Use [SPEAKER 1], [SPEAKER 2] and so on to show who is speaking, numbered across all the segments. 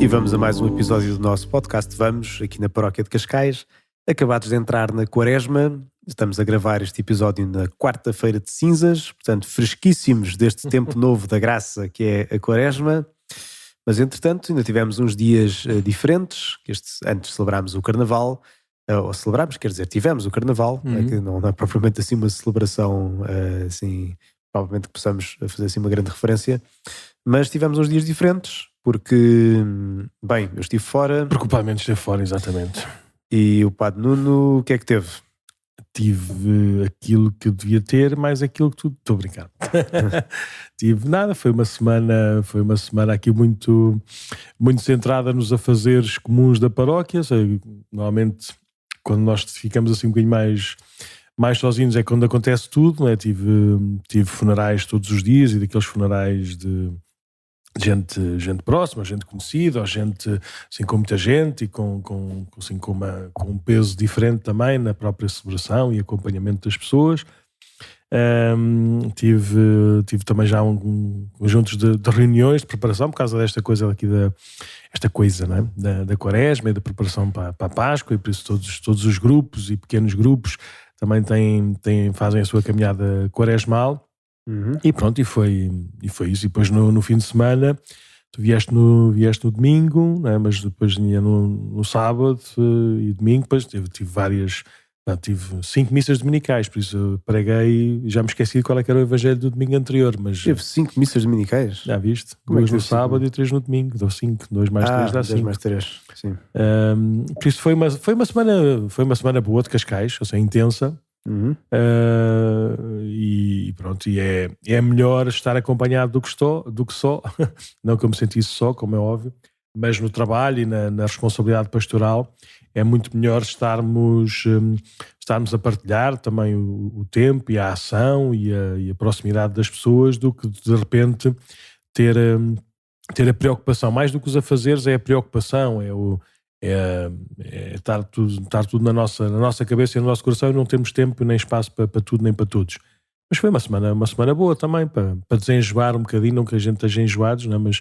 [SPEAKER 1] E vamos a mais um episódio do nosso podcast Vamos, aqui na Paróquia de Cascais. Acabados de entrar na Quaresma, estamos a gravar este episódio na quarta-feira de cinzas, portanto fresquíssimos deste tempo novo da graça que é a Quaresma. Mas entretanto ainda tivemos uns dias diferentes, antes celebrámos o Carnaval, ou celebramos, quer dizer, tivemos o Carnaval, que não é propriamente assim uma celebração assim, provavelmente que possamos fazer assim uma grande referência, mas tivemos uns dias diferentes, porque, bem, eu estive fora.
[SPEAKER 2] Preocupadamente esteve fora, exatamente.
[SPEAKER 1] E o Padre Nuno, o que é que teve?
[SPEAKER 2] Tive aquilo que eu devia ter, mais aquilo que tudo. Estou a brincar. Tive nada, foi uma semana aqui muito centrada nos afazeres comuns da paróquia. Normalmente, quando nós ficamos assim um bocadinho mais sozinhos é quando acontece tudo, não é? Tive funerais todos os dias, e daqueles funerais de gente próxima, gente conhecida, ou gente assim, com muita gente e com um peso diferente também na própria celebração e acompanhamento das pessoas. Tive também já conjuntos de reuniões de preparação por causa desta coisa aqui não é? da Quaresma e da preparação para a Páscoa, e por isso todos os grupos e pequenos grupos também fazem a sua caminhada quaresmal. E pronto, e foi isso. E depois no fim de semana tu vieste no domingo, não é? Mas depois ia no sábado e domingo. Depois tive 5 missas dominicais, por isso eu preguei, já me esqueci de qual é que era o evangelho do domingo anterior, mas
[SPEAKER 1] teve 5 missas dominicais?
[SPEAKER 2] Já viste?
[SPEAKER 1] Como
[SPEAKER 2] 2 no sábado e 3 no domingo. Deu 5, 2 mais 3 dá 5.
[SPEAKER 1] 2 mais 3, sim.
[SPEAKER 2] Por isso foi uma semana boa de Cascais, ou seja, intensa. E pronto, e é melhor estar acompanhado do que só. Não que eu me sentisse só, como é óbvio, mas no trabalho e na responsabilidade pastoral é muito melhor estarmos a partilhar também o tempo e a ação e a proximidade das pessoas, do que de repente ter a preocupação. Mais do que os afazeres é a preocupação, estar tudo na nossa cabeça e no nosso coração, e não temos tempo nem espaço para tudo nem para todos. Mas foi uma semana boa também, para desenjoar um bocadinho, não que a gente esteja enjoados, não é? Mas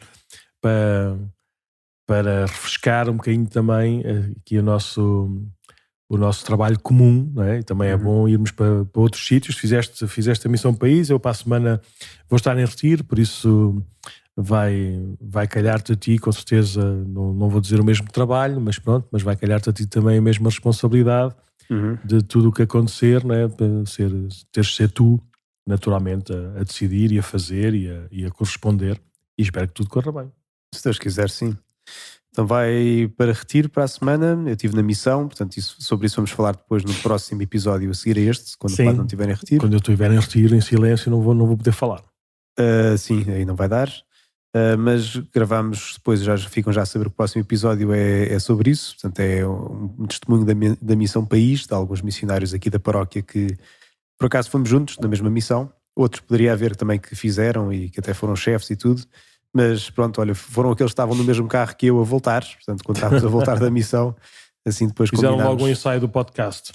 [SPEAKER 2] para refrescar um bocadinho também aqui o nosso trabalho comum, não é? E também é bom irmos para outros sítios. Fizeste a Missão País, eu para a semana vou estar em retiro, por isso vai calhar-te a ti, com certeza, não vou dizer o mesmo trabalho, mas pronto, mas vai calhar-te a ti também a mesma responsabilidade de tudo o que acontecer, não é? Teres de ser tu, naturalmente, a decidir e a fazer e a corresponder, e espero que tudo corra bem.
[SPEAKER 1] Se Deus quiser, sim. Então vai para retiro para a semana. Eu estive na missão, portanto sobre isso vamos falar depois no próximo episódio a seguir a este, quando o Padre não estiver em retiro.
[SPEAKER 2] Quando eu estiver em retiro, em silêncio, não vou poder falar.
[SPEAKER 1] Sim, aí não vai dar. Mas gravamos depois, ficam já a saber que o próximo episódio é sobre isso. Portanto, é um testemunho da Missão País, de alguns missionários aqui da paróquia que por acaso fomos juntos na mesma missão. Outros poderia haver também que fizeram e que até foram chefes e tudo. Mas pronto, olha, foram aqueles que estavam no mesmo carro que eu a voltar. Portanto, quando estávamos a voltar da missão, assim depois
[SPEAKER 2] fizeram
[SPEAKER 1] combinámos.
[SPEAKER 2] Logo um ensaio do podcast.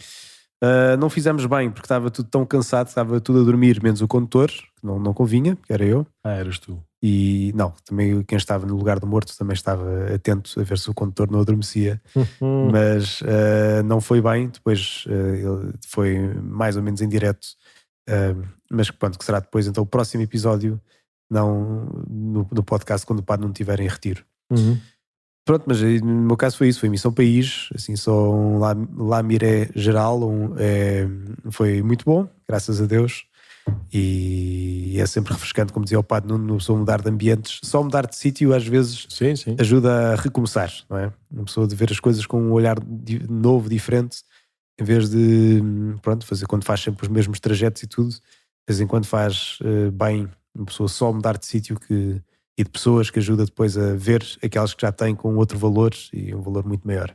[SPEAKER 1] Não fizemos bem, porque estava tudo tão cansado, estava tudo a dormir, menos o condutor, que não convinha, que era eu.
[SPEAKER 2] Eras tu.
[SPEAKER 1] E não, também quem estava no lugar do morto também estava atento a ver se o condutor não adormecia. Mas não foi bem. Depois ele foi mais ou menos em direto, mas pronto, que será depois então o próximo episódio, não no podcast, quando o Padre não estiver em retiro. Pronto, mas no meu caso foi isso, foi Missão País, assim, só um lamiré geral, foi muito bom, graças a Deus, e é sempre refrescante, como dizia o Padre Nuno, uma pessoa mudar de ambientes, só mudar de sítio às vezes
[SPEAKER 2] sim.
[SPEAKER 1] Ajuda a recomeçar, não é? Uma pessoa de ver as coisas com um olhar novo, diferente, em vez de, pronto, fazer quando faz sempre os mesmos trajetos e tudo, de vez em quando faz bem uma pessoa só mudar de sítio e de pessoas, que ajuda depois a ver aquelas que já têm com outro valor e um valor muito maior.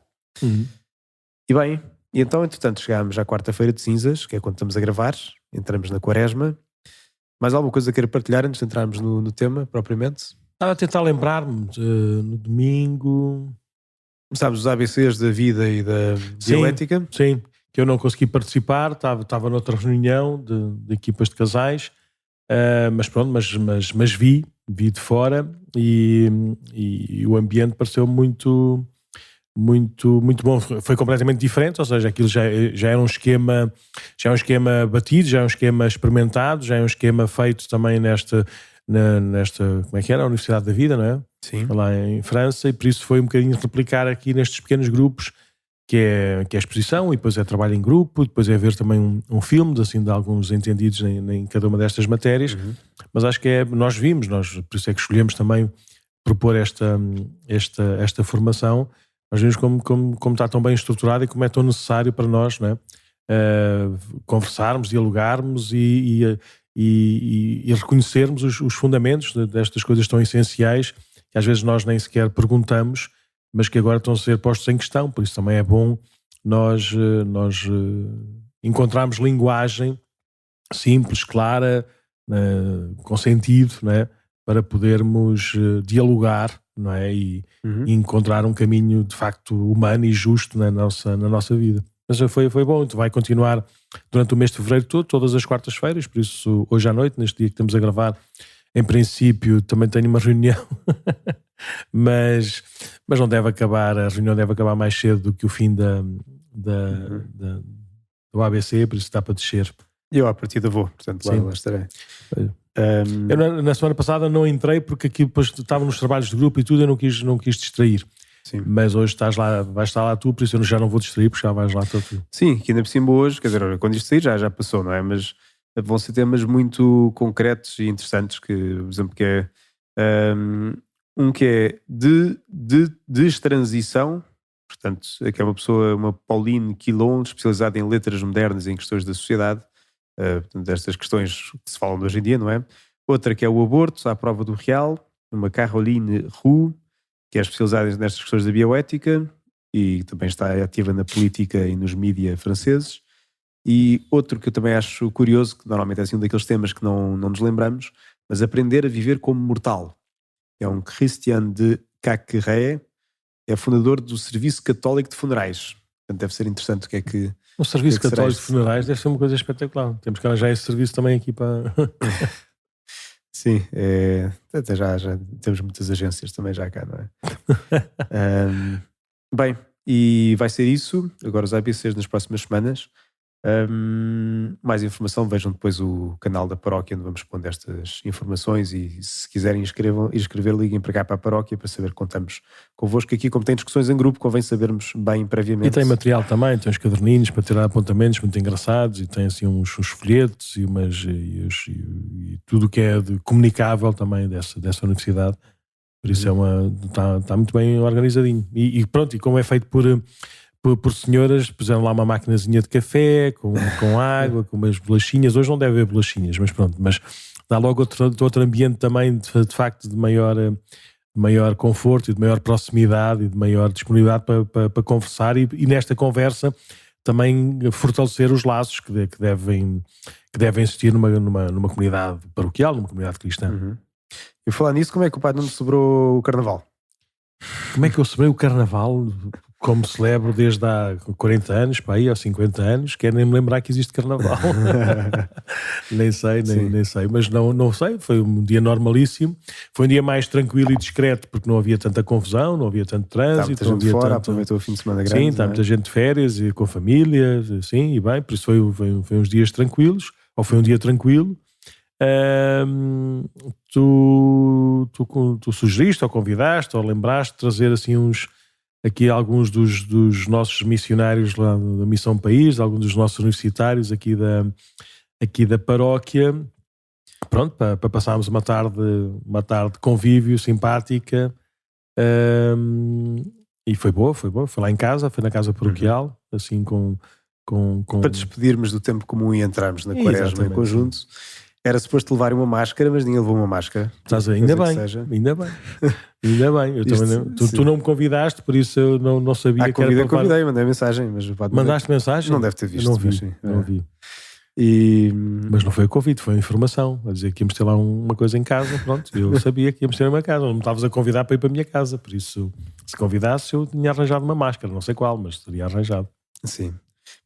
[SPEAKER 1] E bem, e então entretanto chegámos à quarta-feira de cinzas, que é quando estamos a gravar, entramos na Quaresma. Mais alguma coisa queira partilhar antes de entrarmos no tema propriamente?
[SPEAKER 2] Estava a tentar lembrar-me no domingo.
[SPEAKER 1] Começámos os ABCs da vida e da dialética.
[SPEAKER 2] Sim, que eu não consegui participar, estava noutra reunião de equipas de casais, mas pronto, mas vi vi de fora e o ambiente pareceu muito bom. Foi completamente diferente, ou seja, aquilo já era um esquema batido, já é um esquema experimentado, já é um esquema feito também nesta como é que era? A Universidade da Vida, não é?
[SPEAKER 1] Sim.
[SPEAKER 2] Lá em França, e por isso foi um bocadinho replicar aqui nestes pequenos grupos, que é a exposição, e depois é trabalho em grupo, depois é ver também um filme, assim, de alguns entendidos em cada uma destas matérias. Mas acho que nós por isso é que escolhemos também propor esta formação. Nós vimos como está tão bem estruturado e como é tão necessário para nós, não é? Conversarmos, dialogarmos e reconhecermos os fundamentos destas coisas tão essenciais que às vezes nós nem sequer perguntamos, mas que agora estão a ser postos em questão. Por isso também é bom nós encontrarmos linguagem simples, clara, com sentido, não é? Para podermos dialogar, não é? E encontrar um caminho de facto humano e justo na nossa vida. Mas foi bom, vai continuar durante o mês de fevereiro todo, todas as quartas-feiras, por isso hoje à noite, neste dia que estamos a gravar, em princípio também tenho uma reunião, mas não deve acabar, a reunião deve acabar mais cedo do que o fim do ABC, por isso está para descer.
[SPEAKER 1] Eu à partida vou, portanto lá estarei.
[SPEAKER 2] Eu na semana passada não entrei porque aqui depois estava nos trabalhos de grupo e tudo, eu não quis distrair.
[SPEAKER 1] Sim.
[SPEAKER 2] Mas hoje vais estar lá tu, por isso eu já não vou distrair, porque já vais lá tu.
[SPEAKER 1] Sim, que ainda por cima hoje, quer dizer, quando isto sair já passou, não é? Mas vão ser temas muito concretos e interessantes, que, por exemplo, que é que é de destransição, portanto, que é uma Pauline Quilon, especializada em letras modernas e em questões da sociedade, portanto, destas questões que se falam de hoje em dia, não é? Outra que é o aborto, à prova do real, uma Caroline Roux, que é especializada nestas questões da bioética e também está ativa na política e nos mídias franceses. E outro que eu também acho curioso, que normalmente é assim um daqueles temas que não nos lembramos, mas aprender a viver como mortal. É um Christian de Cacqueret, é fundador do Serviço Católico de Funerais. Portanto, deve ser interessante o que é que...
[SPEAKER 2] O Serviço Católico de Funerais deve ser uma coisa espetacular. Temos que arranjar esse serviço também aqui para...
[SPEAKER 1] Sim, até já temos muitas agências também já cá, não é? Bem, e vai ser isso. Agora os ABCs nas próximas semanas. Mais informação, vejam depois o canal da paróquia onde vamos pondo estas informações, e se quiserem escrever, liguem para cá para a paróquia para saber que contamos convosco aqui. Como tem discussões em grupo, convém sabermos bem previamente.
[SPEAKER 2] E tem material também, tem uns caderninhos para tirar apontamentos muito engraçados, e tem assim uns folhetos e tudo o que é de comunicável também dessa universidade. Por isso está muito bem organizadinho. E pronto, e como é feito por senhoras, puseram lá uma maquinazinha de café, com água, com umas bolachinhas. Hoje não deve haver bolachinhas, mas pronto. Mas dá logo outro ambiente também, de facto, de maior conforto e de maior proximidade e de maior disponibilidade para conversar e nesta conversa também fortalecer os laços que devem existir numa comunidade paroquial, numa comunidade cristã.
[SPEAKER 1] E falar nisso, como é que o Padre Nuno celebrou o Carnaval?
[SPEAKER 2] Como é que eu celebrei o Carnaval? Como celebro desde há 40 anos, para aí, ou 50 anos, quero nem me lembrar que existe Carnaval. nem sei, mas não sei, foi um dia normalíssimo, foi um dia mais tranquilo e discreto, porque não havia tanta confusão, não havia tanto trânsito.
[SPEAKER 1] Está muita gente fora, aproveitou o fim de semana grande.
[SPEAKER 2] Sim, está muita gente de férias e com família, sim, e bem, por isso foi uns dias tranquilos, ou foi um dia tranquilo. Tu sugeriste, ou convidaste, ou lembraste de trazer assim aqui alguns dos nossos missionários lá da Missão País, alguns dos nossos universitários aqui da paróquia, pronto, para passarmos uma tarde de convívio simpática, e foi boa, foi lá em casa, foi na casa paroquial, assim com...
[SPEAKER 1] Para despedirmos do tempo comum e entrarmos na quaresma em conjunto. Era suposto levar uma máscara, mas ninguém levou uma máscara.
[SPEAKER 2] Ainda bem. Eu também tu não me convidaste, por isso eu não sabia que era para
[SPEAKER 1] convidei, mandei mensagem. Mas
[SPEAKER 2] mandaste mensagem?
[SPEAKER 1] Não deve ter visto.
[SPEAKER 2] Não vi. Mas não foi o convite, foi a informação. A dizer que íamos ter lá uma coisa em casa. Pronto, eu sabia que íamos ter uma casa. Não me estavas a convidar para ir para a minha casa. Por isso, se convidasse, eu tinha arranjado uma máscara. Não sei qual, mas teria arranjado.
[SPEAKER 1] Sim.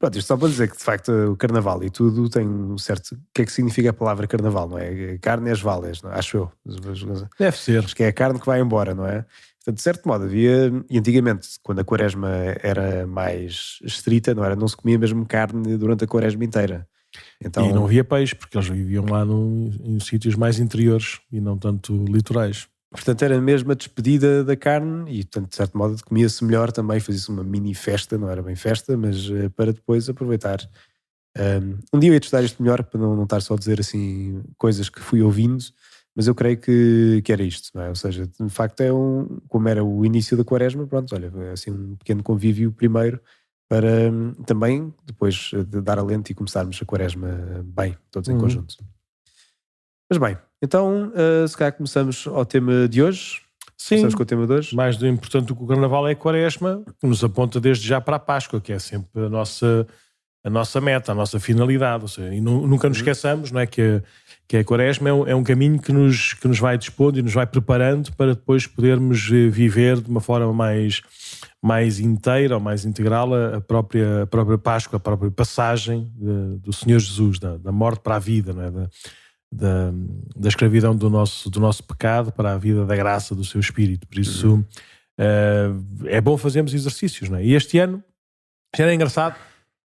[SPEAKER 1] Pronto, isto só para dizer que de facto o carnaval e tudo tem um certo... O que é que significa a palavra carnaval, não é? Carne é as valas, não é? Acho eu.
[SPEAKER 2] Deve ser.
[SPEAKER 1] Acho que é a carne que vai embora, não é? Portanto, de certo modo havia... E antigamente, quando a quaresma era mais estrita, não se comia mesmo carne durante a quaresma inteira. Então,
[SPEAKER 2] e não havia peixe, porque eles viviam lá em sítios mais interiores e não tanto litorais.
[SPEAKER 1] Portanto, era mesmo a despedida da carne e, portanto, de certo modo, comia-se melhor também, fazia-se uma mini festa, não era bem festa, mas para depois aproveitar. Um dia eu ia testar isto melhor, para não estar só a dizer assim coisas que fui ouvindo, mas eu creio que era isto, não é? Ou seja, de facto como era o início da quaresma, pronto, olha, é assim um pequeno convívio primeiro, para também depois de dar alento e começarmos a quaresma bem, todos em conjunto. Mas bem, então se calhar começamos ao tema de hoje.
[SPEAKER 2] Sim,
[SPEAKER 1] começamos com o tema de hoje.
[SPEAKER 2] Mais do importante do que o Carnaval é a Quaresma, que nos aponta desde já para a Páscoa, que é sempre a nossa meta, a nossa finalidade. Ou seja, e nunca nos esqueçamos, não é, que a Quaresma é um caminho que nos vai dispondo e nos vai preparando para depois podermos viver de uma forma mais inteira ou mais integral a própria Páscoa, a própria passagem do Senhor Jesus, da morte para a vida, não é? Da escravidão do nosso pecado para a vida da graça do seu Espírito. Por isso é bom fazermos exercícios, não é? E este ano era engraçado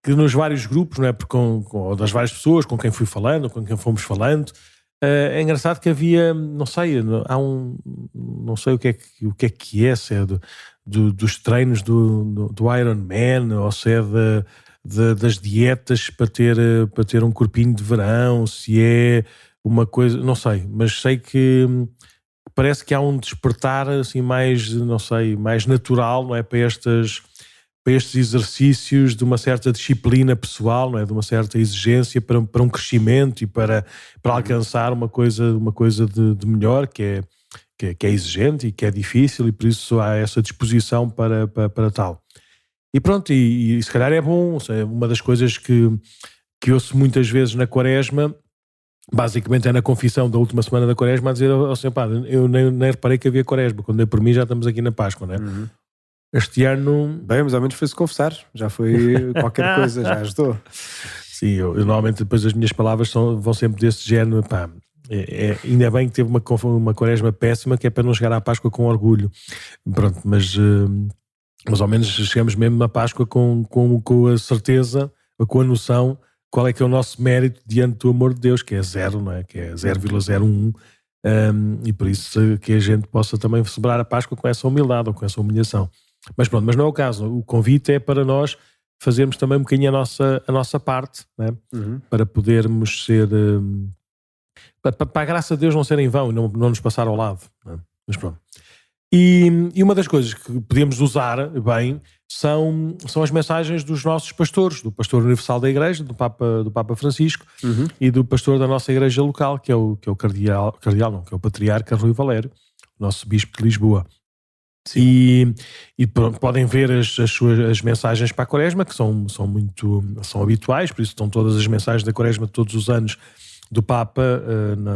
[SPEAKER 2] que nos vários grupos, não é? Com das várias pessoas com quem fui falando, com quem fomos falando, é engraçado que havia, não sei, não sei o que é, se é dos treinos do Iron Man, ou se é das dietas para ter um corpinho de verão, se é uma coisa, não sei, mas sei que parece que há um despertar assim mais, não sei, mais natural, não é, para estes exercícios de uma certa disciplina pessoal, não é, de uma certa exigência para um crescimento e para alcançar uma coisa de melhor, que é exigente e que é difícil, e por isso há essa disposição para tal. E pronto, e se calhar é bom, seja, uma das coisas que ouço muitas vezes na Quaresma, basicamente é na confissão da última semana da Quaresma, a dizer assim, pá, eu nem reparei que havia Quaresma, quando dei por mim já estamos aqui na Páscoa, não é? Este ano...
[SPEAKER 1] Bem, mas ao menos foi-se confessar, já foi qualquer coisa, já ajudou.
[SPEAKER 2] Sim, eu normalmente depois as minhas palavras vão sempre desse género, pá, ainda bem que teve uma Quaresma péssima, que é para não chegar à Páscoa com orgulho. Pronto, mas ao menos chegamos mesmo na Páscoa com a certeza, com a noção qual é que é o nosso mérito diante do amor de Deus, que é zero, não é? Que é 0,01, e por isso que a gente possa também celebrar a Páscoa com essa humildade ou com essa humilhação. Mas pronto, mas não é o caso. O convite é para nós fazermos também um bocadinho a nossa parte, não é? Para podermos ser... para a graça de Deus não ser em vão e não nos passar ao lado, não é? Mas pronto. E uma das coisas que podemos usar bem são as mensagens dos nossos pastores, do pastor universal da igreja, do Papa Francisco, e do pastor da nossa igreja local, que é o cardeal não, que é o patriarca Rui Valério, nosso bispo de Lisboa. E pronto, podem ver as mensagens para a Quaresma, que são habituais, por isso estão todas as mensagens da Quaresma de todos os anos do Papa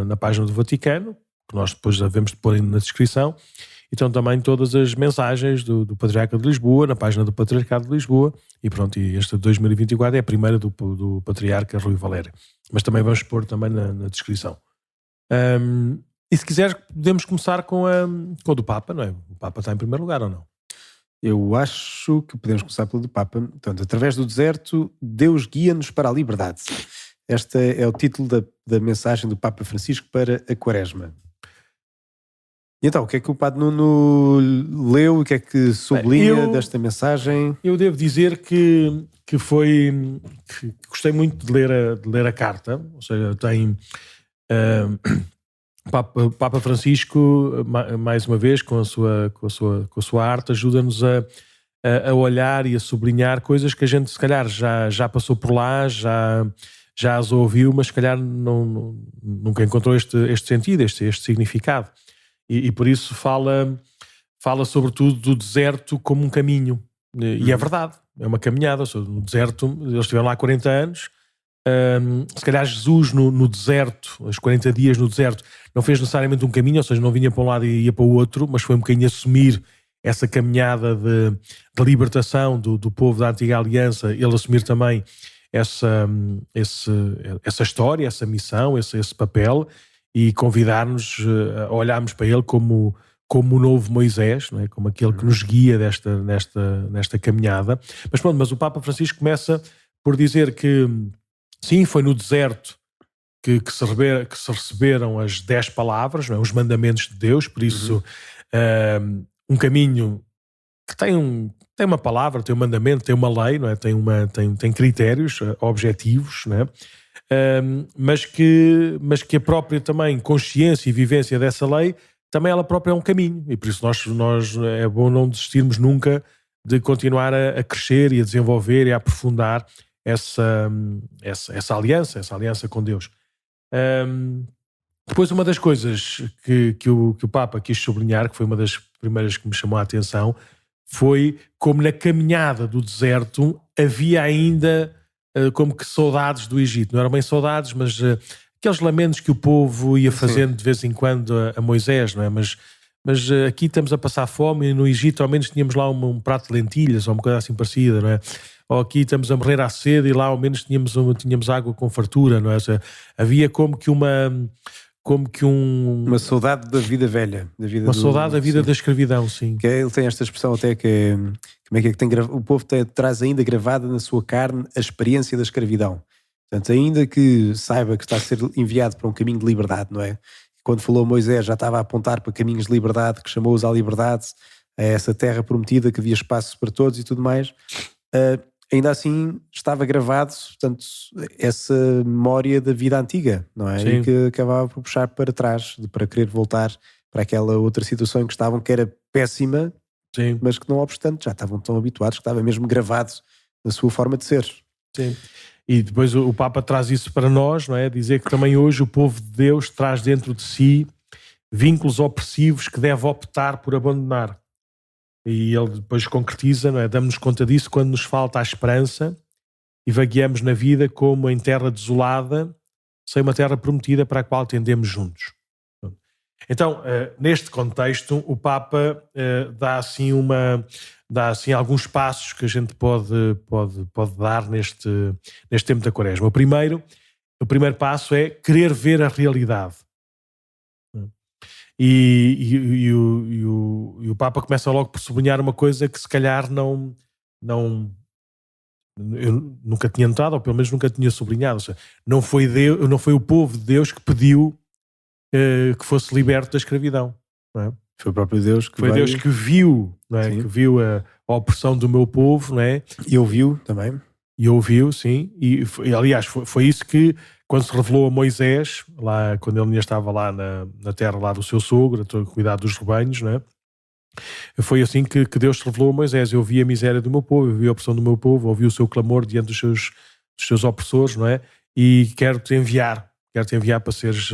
[SPEAKER 2] na página do Vaticano, que nós depois devemos pôr na descrição. Então também todas as mensagens do Patriarca de Lisboa, na página do Patriarcado de Lisboa, e pronto, e esta de 2024 é a primeira do Patriarca Rui Valério. Mas também vamos pôr também na descrição. E se quiseres, podemos começar com o do Papa, não é? O Papa está em primeiro lugar ou não?
[SPEAKER 1] Eu acho que podemos começar pelo do Papa. Portanto, através do deserto, Deus guia-nos para a liberdade. Este é o título da mensagem do Papa Francisco para a Quaresma. E então, o que é que o Padre Nuno leu e o que é que sublinha desta mensagem? Eu
[SPEAKER 2] devo dizer que gostei muito de ler a carta, ou seja, tem o Papa Francisco, mais uma vez, com a sua arte, ajuda-nos a olhar e a sublinhar coisas que a gente se calhar já passou por lá, já as ouviu, mas se calhar nunca encontrou este sentido, este significado. E por isso fala sobretudo do deserto como um caminho. E é verdade, é uma caminhada. No deserto, eles estiveram lá 40 anos. Se calhar Jesus no deserto, os 40 dias no deserto, não fez necessariamente um caminho, ou seja, não vinha para um lado e ia para o outro, mas foi um bocadinho assumir essa caminhada de libertação do povo da Antiga Aliança, ele assumir também essa história, essa missão, esse papel, e convidar-nos a olharmos para ele como o novo Moisés, não é? Como aquele que nos guia nesta caminhada. Mas o Papa Francisco começa por dizer que sim, foi no deserto que se receberam as 10 palavras, não é? Os mandamentos de Deus, por isso um caminho que tem uma palavra, tem um mandamento, tem uma lei, não é? Tem critérios objetivos, não é? Mas que a própria também consciência e vivência dessa lei, também ela própria é um caminho, e por isso nós é bom não desistirmos nunca de continuar a crescer e a desenvolver e a aprofundar essa aliança com Deus. Depois, uma das coisas que o Papa quis sublinhar, que foi uma das primeiras que me chamou a atenção, foi como na caminhada do deserto havia ainda como que saudades do Egito. Não eram bem saudades, mas aqueles lamentos que o povo ia fazendo de vez em quando a Moisés, não é? Mas aqui estamos a passar fome, e no Egito ao menos tínhamos lá um prato de lentilhas ou uma coisa assim parecida, não é? Ou aqui estamos a morrer à sede e lá ao menos tínhamos água com fartura, não é? Ou seja, havia como que uma
[SPEAKER 1] saudade da vida velha,
[SPEAKER 2] saudade da vida da escravidão, sim.
[SPEAKER 1] Que ele tem esta expressão até que como é que tem, o povo traz ainda gravada na sua carne a experiência da escravidão. Portanto, ainda que saiba que está a ser enviado para um caminho de liberdade, não é? Quando falou Moisés já estava a apontar para caminhos de liberdade, que chamou-os à liberdade, a essa terra prometida, que havia espaço para todos e tudo mais. Ainda assim estava gravado, portanto, essa memória da vida antiga, não é? Sim. E que acabava por puxar para trás, para querer voltar para aquela outra situação em que estavam, que era péssima, sim, mas que não obstante já estavam tão habituados que estava mesmo gravado na sua forma de ser.
[SPEAKER 2] Sim. E depois o Papa traz isso para nós, não é? Dizer que também hoje o povo de Deus traz dentro de si vínculos opressivos que deve optar por abandonar. E ele depois concretiza, não é? Damos-nos conta disso quando nos falta a esperança e vagueamos na vida como em terra desolada, sem uma terra prometida para a qual tendemos juntos. Então, neste contexto, o Papa dá assim alguns passos que a gente pode dar neste tempo da Quaresma. O primeiro passo é querer ver a realidade. E o Papa começa logo por sublinhar uma coisa que se calhar eu nunca tinha notado, ou pelo menos nunca tinha sublinhado. Ou seja, não foi o povo de Deus que pediu que fosse liberto da escravidão. Não é?
[SPEAKER 1] Foi o próprio Deus que
[SPEAKER 2] Deus que viu, não é? Que viu a opressão do meu povo, não é?
[SPEAKER 1] E ouviu também.
[SPEAKER 2] E ouviu, sim. E aliás, foi isso que, quando se revelou a Moisés, lá, quando ele ainda estava lá na terra lá do seu sogro, a cuidar dos rebanhos, não é? Foi assim que Deus se revelou a Moisés. Eu vi a miséria do meu povo, eu vi a opressão do meu povo, ouvi o seu clamor diante dos seus opressores, não é? E quero-te enviar para seres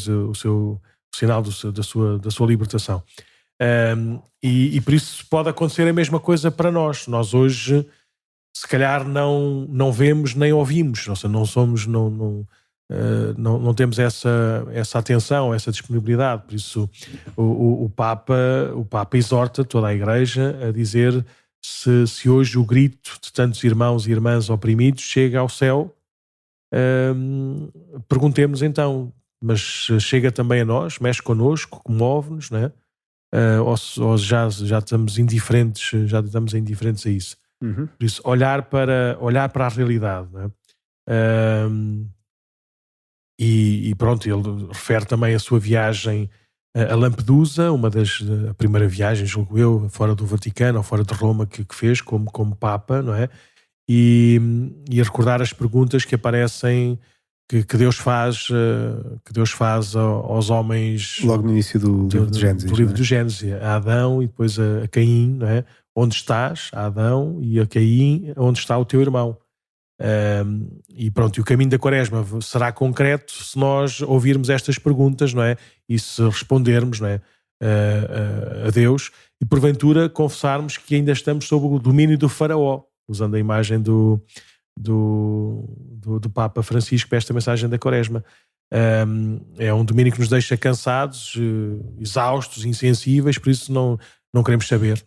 [SPEAKER 2] o sinal da sua libertação. E por isso pode acontecer a mesma coisa para nós. Nós hoje, se calhar, não vemos nem ouvimos. Ou seja, não temos essa atenção, essa disponibilidade. Por isso o Papa exorta toda a Igreja a dizer: se hoje o grito de tantos irmãos e irmãs oprimidos chega ao céu, perguntemos então, mas chega também a nós, mexe connosco, comove-nos, não é? Ou já estamos indiferentes, a isso.
[SPEAKER 1] Uhum.
[SPEAKER 2] Por isso, olhar para a realidade, não é? E pronto, ele refere também a sua viagem a Lampedusa, a primeira viagem, julgo eu, fora do Vaticano ou fora de Roma, que fez como Papa, não é? E a recordar as perguntas que aparecem, que Deus faz aos homens
[SPEAKER 1] logo no início do livro de Gênesis,
[SPEAKER 2] do livro do Gênesis, a Adão e depois a Caim, não é? Onde estás, a Adão, e a Caim, onde está o teu irmão? E pronto, e o caminho da Quaresma será concreto se nós ouvirmos estas perguntas, não é? E se respondermos, não é? A Deus, e porventura confessarmos que ainda estamos sob o domínio do faraó, usando a imagem do Papa Francisco para esta mensagem da Quaresma. É um domínio que nos deixa cansados, exaustos, insensíveis, por isso não queremos saber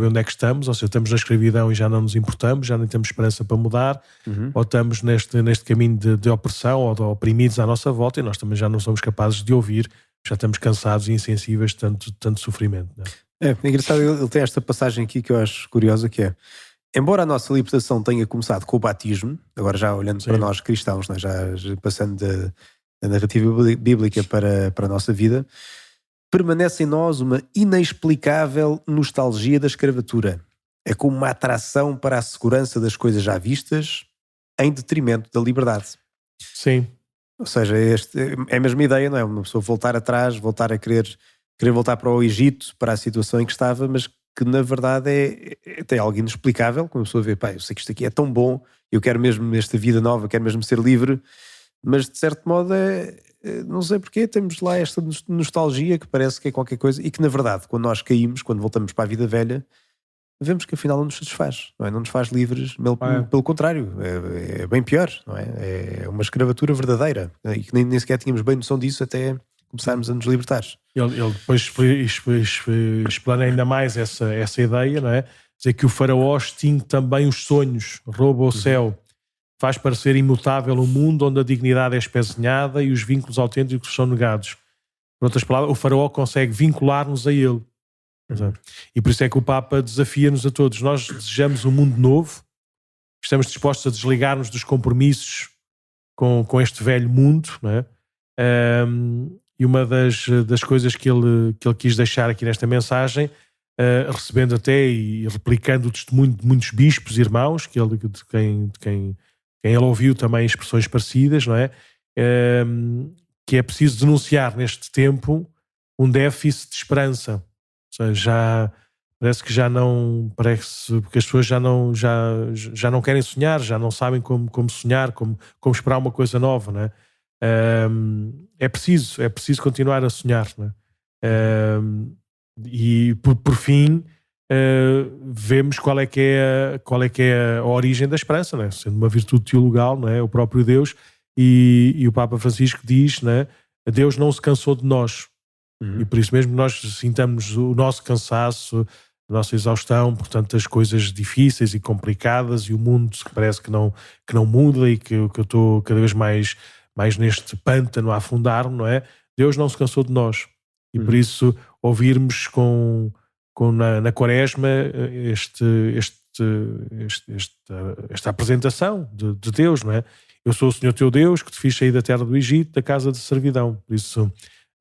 [SPEAKER 2] onde é que estamos, ou seja, estamos na escravidão e já não nos importamos, já nem temos esperança para mudar, ou estamos neste caminho de opressão ou de oprimidos à nossa volta, e nós também já não somos capazes de ouvir, já estamos cansados e insensíveis de tanto sofrimento. Não é?
[SPEAKER 1] É engraçado, ele tem esta passagem aqui que eu acho curiosa, que é: embora a nossa libertação tenha começado com o batismo, agora já olhando para nós cristãos, né, já passando da narrativa bíblica para a nossa vida, permanece em nós uma inexplicável nostalgia da escravatura. É como uma atração para a segurança das coisas já vistas em detrimento da liberdade.
[SPEAKER 2] Sim.
[SPEAKER 1] Ou seja, é a mesma ideia, não é? Uma pessoa voltar atrás, voltar a querer voltar para o Egito, para a situação em que estava, mas que na verdade é algo inexplicável, quando a pessoa vê, pá, eu sei que isto aqui é tão bom, eu quero mesmo esta vida nova, quero mesmo ser livre, mas de certo modo não sei porquê, temos lá esta nostalgia que parece que é qualquer coisa, e que na verdade, quando nós caímos, quando voltamos para a vida velha, vemos que afinal não nos satisfaz, não é? Não nos faz livres, pelo contrário, é bem pior, não é? É uma escravatura verdadeira, e que nem sequer tínhamos bem noção disso até começarmos a nos libertar.
[SPEAKER 2] Ele depois explana ainda mais essa ideia, não é? Dizer que o faraó extingue também os sonhos, rouba o céu, faz parecer imutável um mundo onde a dignidade é espezinhada e os vínculos autênticos são negados. Por outras palavras, o faraó consegue vincular-nos a ele. E por isso é que o Papa desafia-nos a todos. Nós desejamos um mundo novo, estamos dispostos a desligar-nos dos compromissos com este velho mundo, não é? E uma das coisas que ele quis deixar aqui nesta mensagem, recebendo até e replicando o testemunho de muitos bispos e irmãos, de quem ele ouviu também expressões parecidas, não é? Que é preciso denunciar neste tempo um déficit de esperança. Ou seja, parece que porque as pessoas já não querem sonhar, já não sabem como sonhar, como esperar uma coisa nova, não é? É preciso continuar a sonhar, não é? E por fim vemos qual é que é a origem da esperança, não é? Sendo uma virtude teologal, não é? O próprio Deus, e o Papa Francisco diz, não é? Deus não se cansou de nós, e por isso mesmo nós sintamos o nosso cansaço, a nossa exaustão por tantas coisas difíceis e complicadas, e o mundo que parece que não muda, e que eu estou cada vez mais neste pântano a afundar, não é? Deus não se cansou de nós, e por isso ouvirmos na Quaresma esta apresentação de Deus, não é? Eu sou o Senhor teu Deus, que te fiz sair da terra do Egito, da casa de servidão. Por isso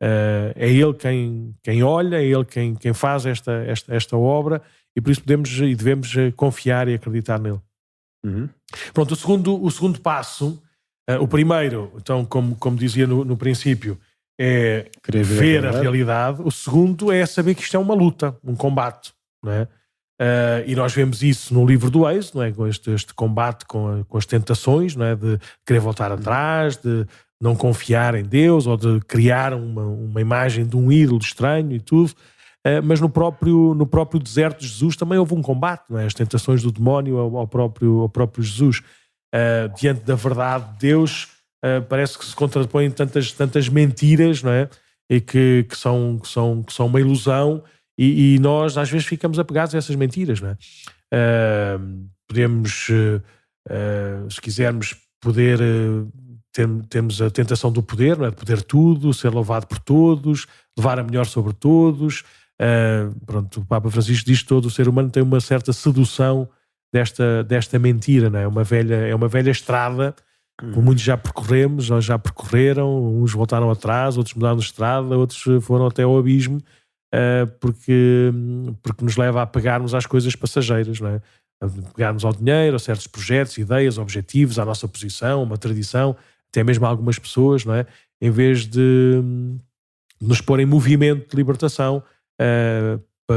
[SPEAKER 2] é Ele quem olha, é Ele quem faz esta obra, e por isso podemos e devemos confiar e acreditar nele. Pronto, o segundo passo, o primeiro, então, como dizia no princípio, é ver a realidade. O segundo é saber que isto é uma luta, um combate, não é? E nós vemos isso no livro do Êxodo, não é? Com este combate com as tentações, não é? De querer voltar atrás, de não confiar em Deus, ou de criar uma imagem de um ídolo estranho e tudo. Mas no próprio deserto de Jesus também houve um combate, não é? As tentações do demónio ao próprio Jesus. Diante da verdade de Deus, parece que se contrapõem tantas mentiras, não é? E que são uma ilusão, e nós às vezes ficamos apegados a essas mentiras, não é? Podemos, se quisermos, temos a tentação do poder, não é? De poder tudo, ser louvado por todos, levar a melhor sobre todos. Pronto, o Papa Francisco diz que todo o ser humano tem uma certa sedução desta mentira, não é? É uma velha estrada, como muitos já percorremos, ou já percorreram, uns voltaram atrás, outros mudaram de estrada, outros foram até ao abismo, porque nos leva a pegarmos às coisas passageiras, não é? A pegarmos ao dinheiro, a certos projetos, ideias, objetivos, à nossa posição, uma tradição, até mesmo a algumas pessoas, não é? Em vez de nos pôr em movimento de libertação,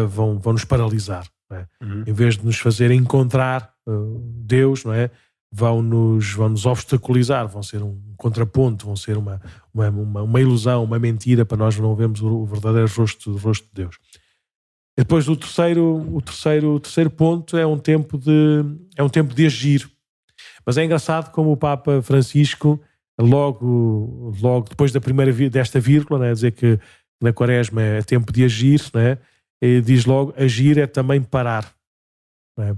[SPEAKER 2] vão nos paralisar, não é? Em vez de nos fazer encontrar Deus, não é? Vão-nos obstaculizar, vão ser um contraponto, vão ser uma ilusão, uma mentira, para nós não vermos o verdadeiro rosto de Deus. E depois o terceiro ponto é um tempo de agir. Mas é engraçado como o Papa Francisco, logo depois desta vírgula, né, dizer que na Quaresma é tempo de agir, né, diz logo, agir é também parar. Não é?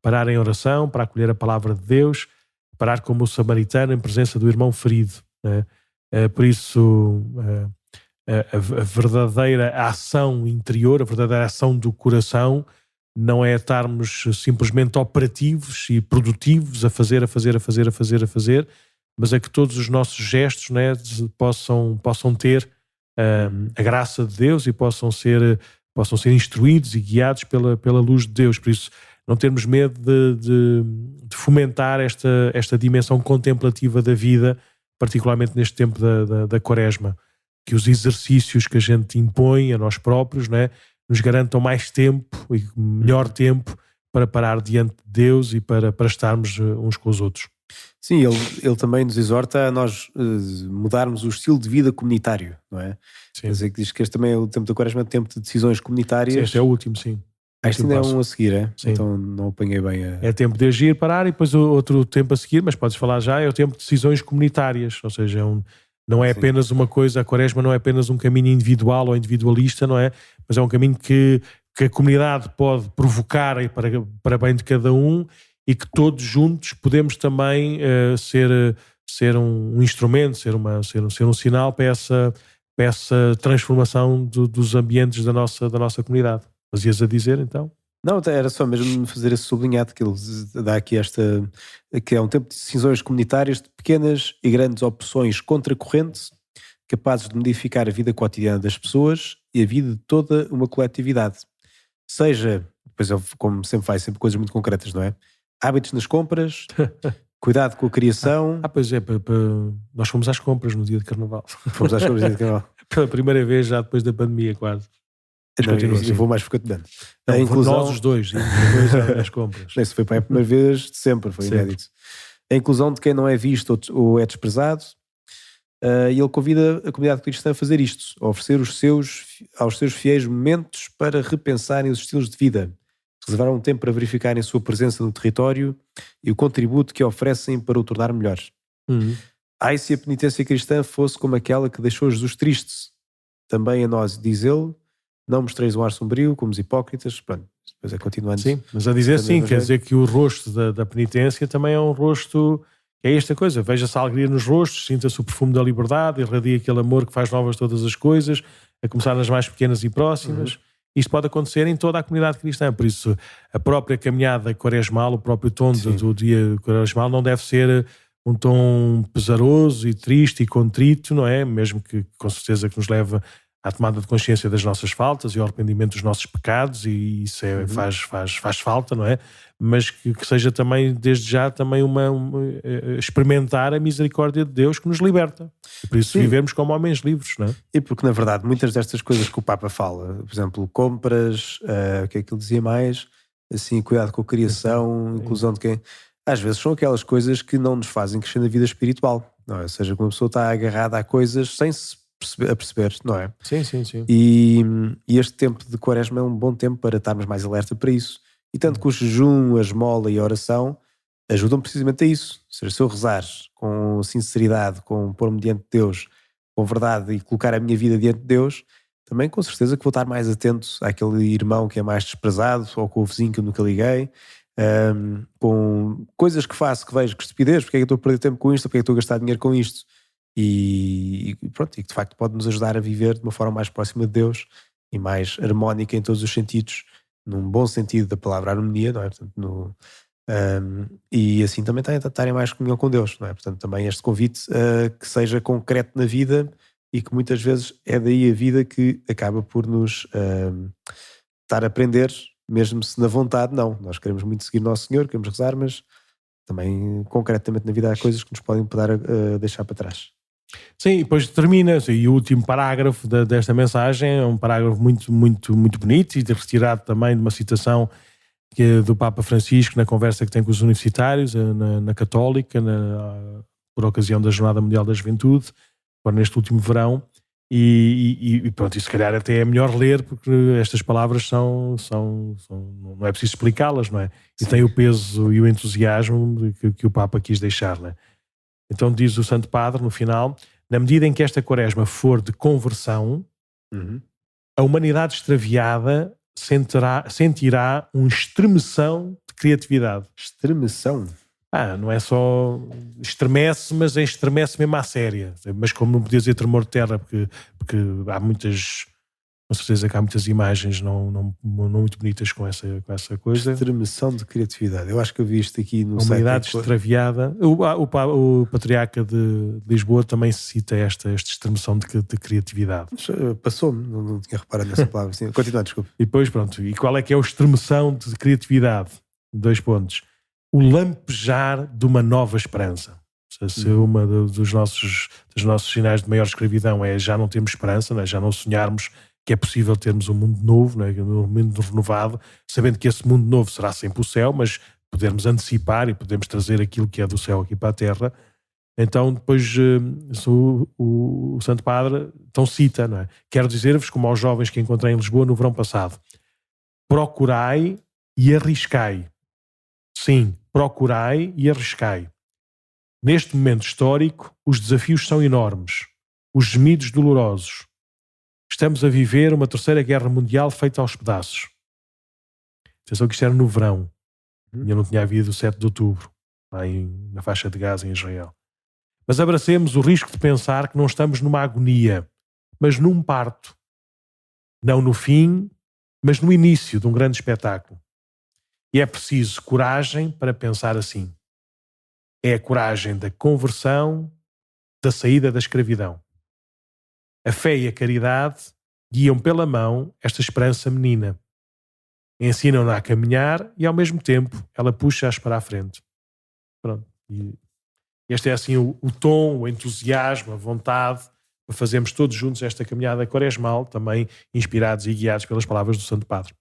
[SPEAKER 2] Parar em oração, para acolher a palavra de Deus, parar como o samaritano em presença do irmão ferido. Não é? Por isso, a verdadeira ação interior, a verdadeira ação do coração, não é estarmos simplesmente operativos e produtivos a fazer, mas é que todos os nossos gestos, né, possam ter a graça de Deus e possam ser instruídos e guiados pela luz de Deus. Por isso, não termos medo de fomentar esta dimensão contemplativa da vida, particularmente neste tempo da Quaresma, que os exercícios que a gente impõe a nós próprios, né, nos garantam mais tempo e melhor tempo para parar diante de Deus e para estarmos uns com os outros.
[SPEAKER 1] Sim, ele também nos exorta a nós mudarmos o estilo de vida comunitário, não é?
[SPEAKER 2] Sim.
[SPEAKER 1] Quer dizer, que diz que este também é o tempo da Quaresma, o tempo de decisões comunitárias.
[SPEAKER 2] Sim, este é o último, sim.
[SPEAKER 1] Este ainda é um a seguir, é?
[SPEAKER 2] Sim.
[SPEAKER 1] Então não apanhei bem
[SPEAKER 2] É tempo de agir, parar, e depois o outro tempo a seguir, mas podes falar já, é o tempo de decisões comunitárias, ou seja, não é apenas uma coisa, a Quaresma não é apenas um caminho individual ou individualista, não é? Mas é um caminho que a comunidade pode provocar para bem de cada um, e que todos juntos podemos também ser um instrumento, ser um sinal para essa transformação dos ambientes da nossa comunidade. Mas ias a dizer, então?
[SPEAKER 1] Não, era só mesmo fazer esse sublinhado, que ele dá aqui que é um tempo de decisões comunitárias, de pequenas e grandes opções contracorrentes, capazes de modificar a vida cotidiana das pessoas e a vida de toda uma coletividade. Seja, depois ele, como sempre faz, sempre coisas muito concretas, não é? Hábitos nas compras, cuidado com a criação.
[SPEAKER 2] Pois é, nós fomos às compras no dia de Carnaval.
[SPEAKER 1] Fomos às compras no dia de Carnaval.
[SPEAKER 2] Pela primeira vez já depois da pandemia, quase.
[SPEAKER 1] Não, eu vou mais frequentemente.
[SPEAKER 2] A inclusão... Nós os dois, depois as compras.
[SPEAKER 1] Isso foi para a primeira vez de sempre, foi inédito. A inclusão de quem não é visto ou é desprezado, e ele convida a comunidade cristã a fazer isto, a oferecer aos seus fiéis momentos para repensarem os estilos de vida, reservar um tempo para verificarem a sua presença no território e o contributo que oferecem para o tornar melhor. Ai, se a penitência cristã fosse como aquela que deixou Jesus triste, também a nós, diz ele, não mostreis um ar sombrio como os hipócritas. Pronto, depois é continuando.
[SPEAKER 2] Sim, mas a dizer sim, quer dizer que o rosto da penitência também é um rosto, é esta coisa, veja-se a alegria nos rostos, sinta-se o perfume da liberdade, irradia aquele amor que faz novas todas as coisas, a começar nas mais pequenas e próximas. Isto pode acontecer em toda a comunidade cristã, por isso a própria caminhada quaresmal, o próprio tom do dia quaresmal não deve ser um tom pesaroso e triste e contrito, não é? Mesmo que com certeza que nos leva à tomada de consciência das nossas faltas e ao arrependimento dos nossos pecados, e isso faz falta, não é? Mas que seja também, desde já, também experimentar a misericórdia de Deus que nos liberta. E por isso vivemos como homens livres, não é?
[SPEAKER 1] E porque, na verdade, muitas destas coisas que o Papa fala, por exemplo, compras, o que é que ele dizia mais? Assim, cuidado com a criação, inclusão de quem... Às vezes são aquelas coisas que não nos fazem crescer na vida espiritual, não é? Ou seja, quando a pessoa está agarrada a coisas sem se perceber, não é?
[SPEAKER 2] Sim.
[SPEAKER 1] E este tempo de Quaresma é um bom tempo para estarmos mais alerta para isso. E tanto que o jejum, a esmola e a oração ajudam precisamente a isso. Ou seja, se eu rezar com sinceridade, com pôr-me diante de Deus, com verdade, e colocar a minha vida diante de Deus, também com certeza que vou estar mais atento àquele irmão que é mais desprezado, ou com o vizinho que eu nunca liguei, com coisas que faço, que vejo, que estupidez, porque é que eu estou a perder tempo com isto, porque é que estou a gastar dinheiro com isto. E pronto, e que de facto pode nos ajudar a viver de uma forma mais próxima de Deus e mais harmónica em todos os sentidos, num bom sentido da palavra harmonia, não é? Portanto, e assim também estar em mais comunhão com Deus, não é? Portanto, também este convite que seja concreto na vida, e que muitas vezes é daí a vida que acaba por nos estar a aprender, mesmo se na vontade não. Nós queremos muito seguir o nosso Senhor, queremos rezar, mas também concretamente na vida há coisas que nos podem deixar para trás.
[SPEAKER 2] Sim, e depois termina, e o último parágrafo desta mensagem é um parágrafo muito, muito, muito bonito, e retirado também de uma citação que é do Papa Francisco na conversa que tem com os universitários na Católica, por ocasião da Jornada Mundial da Juventude, agora neste último verão, e pronto, e se calhar até é melhor ler, porque estas palavras não é preciso explicá-las, não é? E tem o peso e o entusiasmo que o Papa quis deixar, não é? Então diz o Santo Padre no final: na medida em que esta Quaresma for de conversão, a humanidade extraviada sentirá um estremeção de criatividade.
[SPEAKER 1] Extremação?
[SPEAKER 2] Não é só estremece, mas estremece mesmo à séria. Mas como não podia dizer tremor de terra, porque há muitas, com certeza que há muitas imagens não muito bonitas com essa coisa.
[SPEAKER 1] Extremação de criatividade. Eu acho que eu vi isto aqui no
[SPEAKER 2] site. Uma humanidade extraviada. O patriarca de Lisboa também cita esta extremação de criatividade.
[SPEAKER 1] Passou-me, não tinha reparado nessa palavra. Continua, desculpe.
[SPEAKER 2] E depois, pronto. E qual é que é a extremação de criatividade? 2 pontos. O lampejar de uma nova esperança. Se uma dos nossos sinais de maior escravidão é já não termos esperança, não é? Já não sonharmos que é possível termos um mundo novo, não é? Um mundo renovado, sabendo que esse mundo novo será sempre o céu, mas podermos antecipar e podemos trazer aquilo que é do céu aqui para a terra. Então depois o Santo Padre então cita, não é? Quero dizer-vos, como aos jovens que encontrei em Lisboa no verão passado, procurai e arriscai. Sim, procurai e arriscai. Neste momento histórico, os desafios são enormes, os gemidos dolorosos. Estamos a viver uma 3ª Guerra Mundial feita aos pedaços. Atenção que isto era no verão. Eu não tinha havido o 7 de outubro, lá na faixa de Gaza, em Israel. Mas abracemos o risco de pensar que não estamos numa agonia, mas num parto. Não no fim, mas no início de um grande espetáculo. E é preciso coragem para pensar assim. É a coragem da conversão, da saída da escravidão. A fé e a caridade guiam pela mão esta esperança menina. Ensinam-na a caminhar e, ao mesmo tempo, ela puxa-as para a frente. Pronto. E este é assim o tom, o entusiasmo, a vontade para fazermos todos juntos esta caminhada quaresmal, também inspirados e guiados pelas palavras do Santo Padre.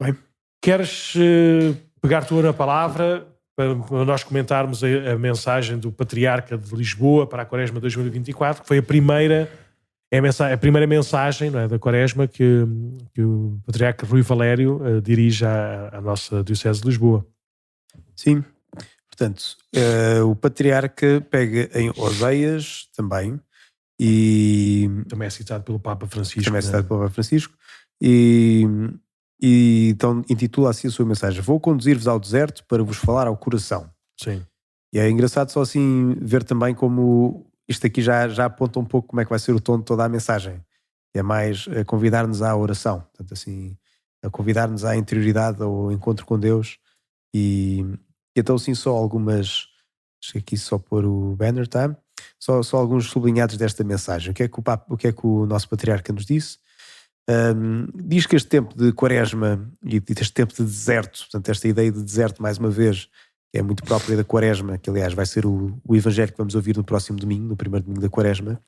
[SPEAKER 1] Bem,
[SPEAKER 2] queres pegar tu na palavra para nós comentarmos a mensagem do Patriarca de Lisboa para a Quaresma 2024, que foi a primeira mensagem, não é, da Quaresma que o Patriarca Rui Valério dirige à nossa Diocese de Lisboa.
[SPEAKER 1] Sim, portanto, o Patriarca pega em Oseias também, e
[SPEAKER 2] também é citado pelo Papa Francisco.
[SPEAKER 1] Também é citado pelo Papa Francisco, e então intitula assim a sua mensagem: vou conduzir-vos ao deserto para vos falar ao coração.
[SPEAKER 2] Sim.
[SPEAKER 1] E é engraçado só assim ver também como isto aqui já aponta um pouco como é que vai ser o tom de toda a mensagem. É mais a convidar-nos à oração, portanto assim, a convidar-nos à interioridade, ao encontro com Deus. E então sim, só algumas, deixa aqui só pôr o banner, tá? Só alguns sublinhados desta mensagem. O que é que o nosso Patriarca nos disse? Diz que este tempo de Quaresma e este tempo de deserto, portanto esta ideia de deserto mais uma vez, que é muito própria da Quaresma, que aliás vai ser o Evangelho que vamos ouvir no próximo domingo, no primeiro domingo da Quaresma,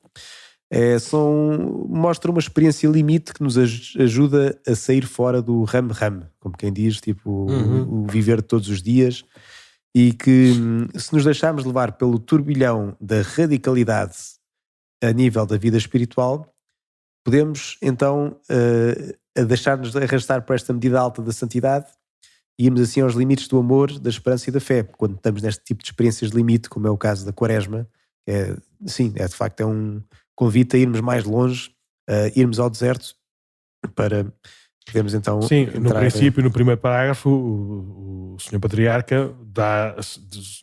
[SPEAKER 1] mostra uma experiência limite que nos ajuda a sair fora do ram-ram, como quem diz, tipo o viver de todos os dias, e que se nos deixarmos levar pelo turbilhão da radicalidade a nível da vida espiritual, podemos então deixar-nos arrastar para esta medida alta da santidade e irmos assim aos limites do amor, da esperança e da fé. Quando estamos neste tipo de experiências de limite, como é o caso da Quaresma, de facto é um convite a irmos mais longe, irmos ao deserto para podermos então...
[SPEAKER 2] Sim, no princípio, no primeiro parágrafo, o Sr. Patriarca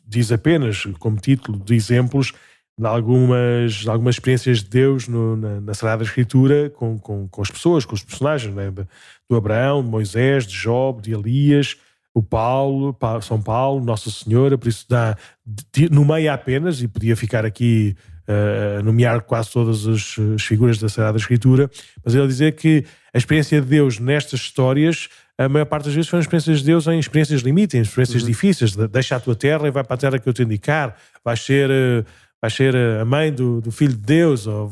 [SPEAKER 2] diz apenas, como título de exemplos, de algumas experiências de Deus na Sagrada Escritura com as pessoas, com os personagens, né? Do Abraão, de Moisés, de Job, de Elias, o Paulo, São Paulo, Nossa Senhora. Por isso nomeia apenas, e podia ficar aqui a nomear quase todas as figuras da Sagrada Escritura, mas ele dizer que a experiência de Deus nestas histórias, a maior parte das vezes foram experiências de Deus em experiências limites, em experiências difíceis. Deixa a tua terra e vai para a terra que eu te indicar, vais ser a mãe do Filho de Deus, ou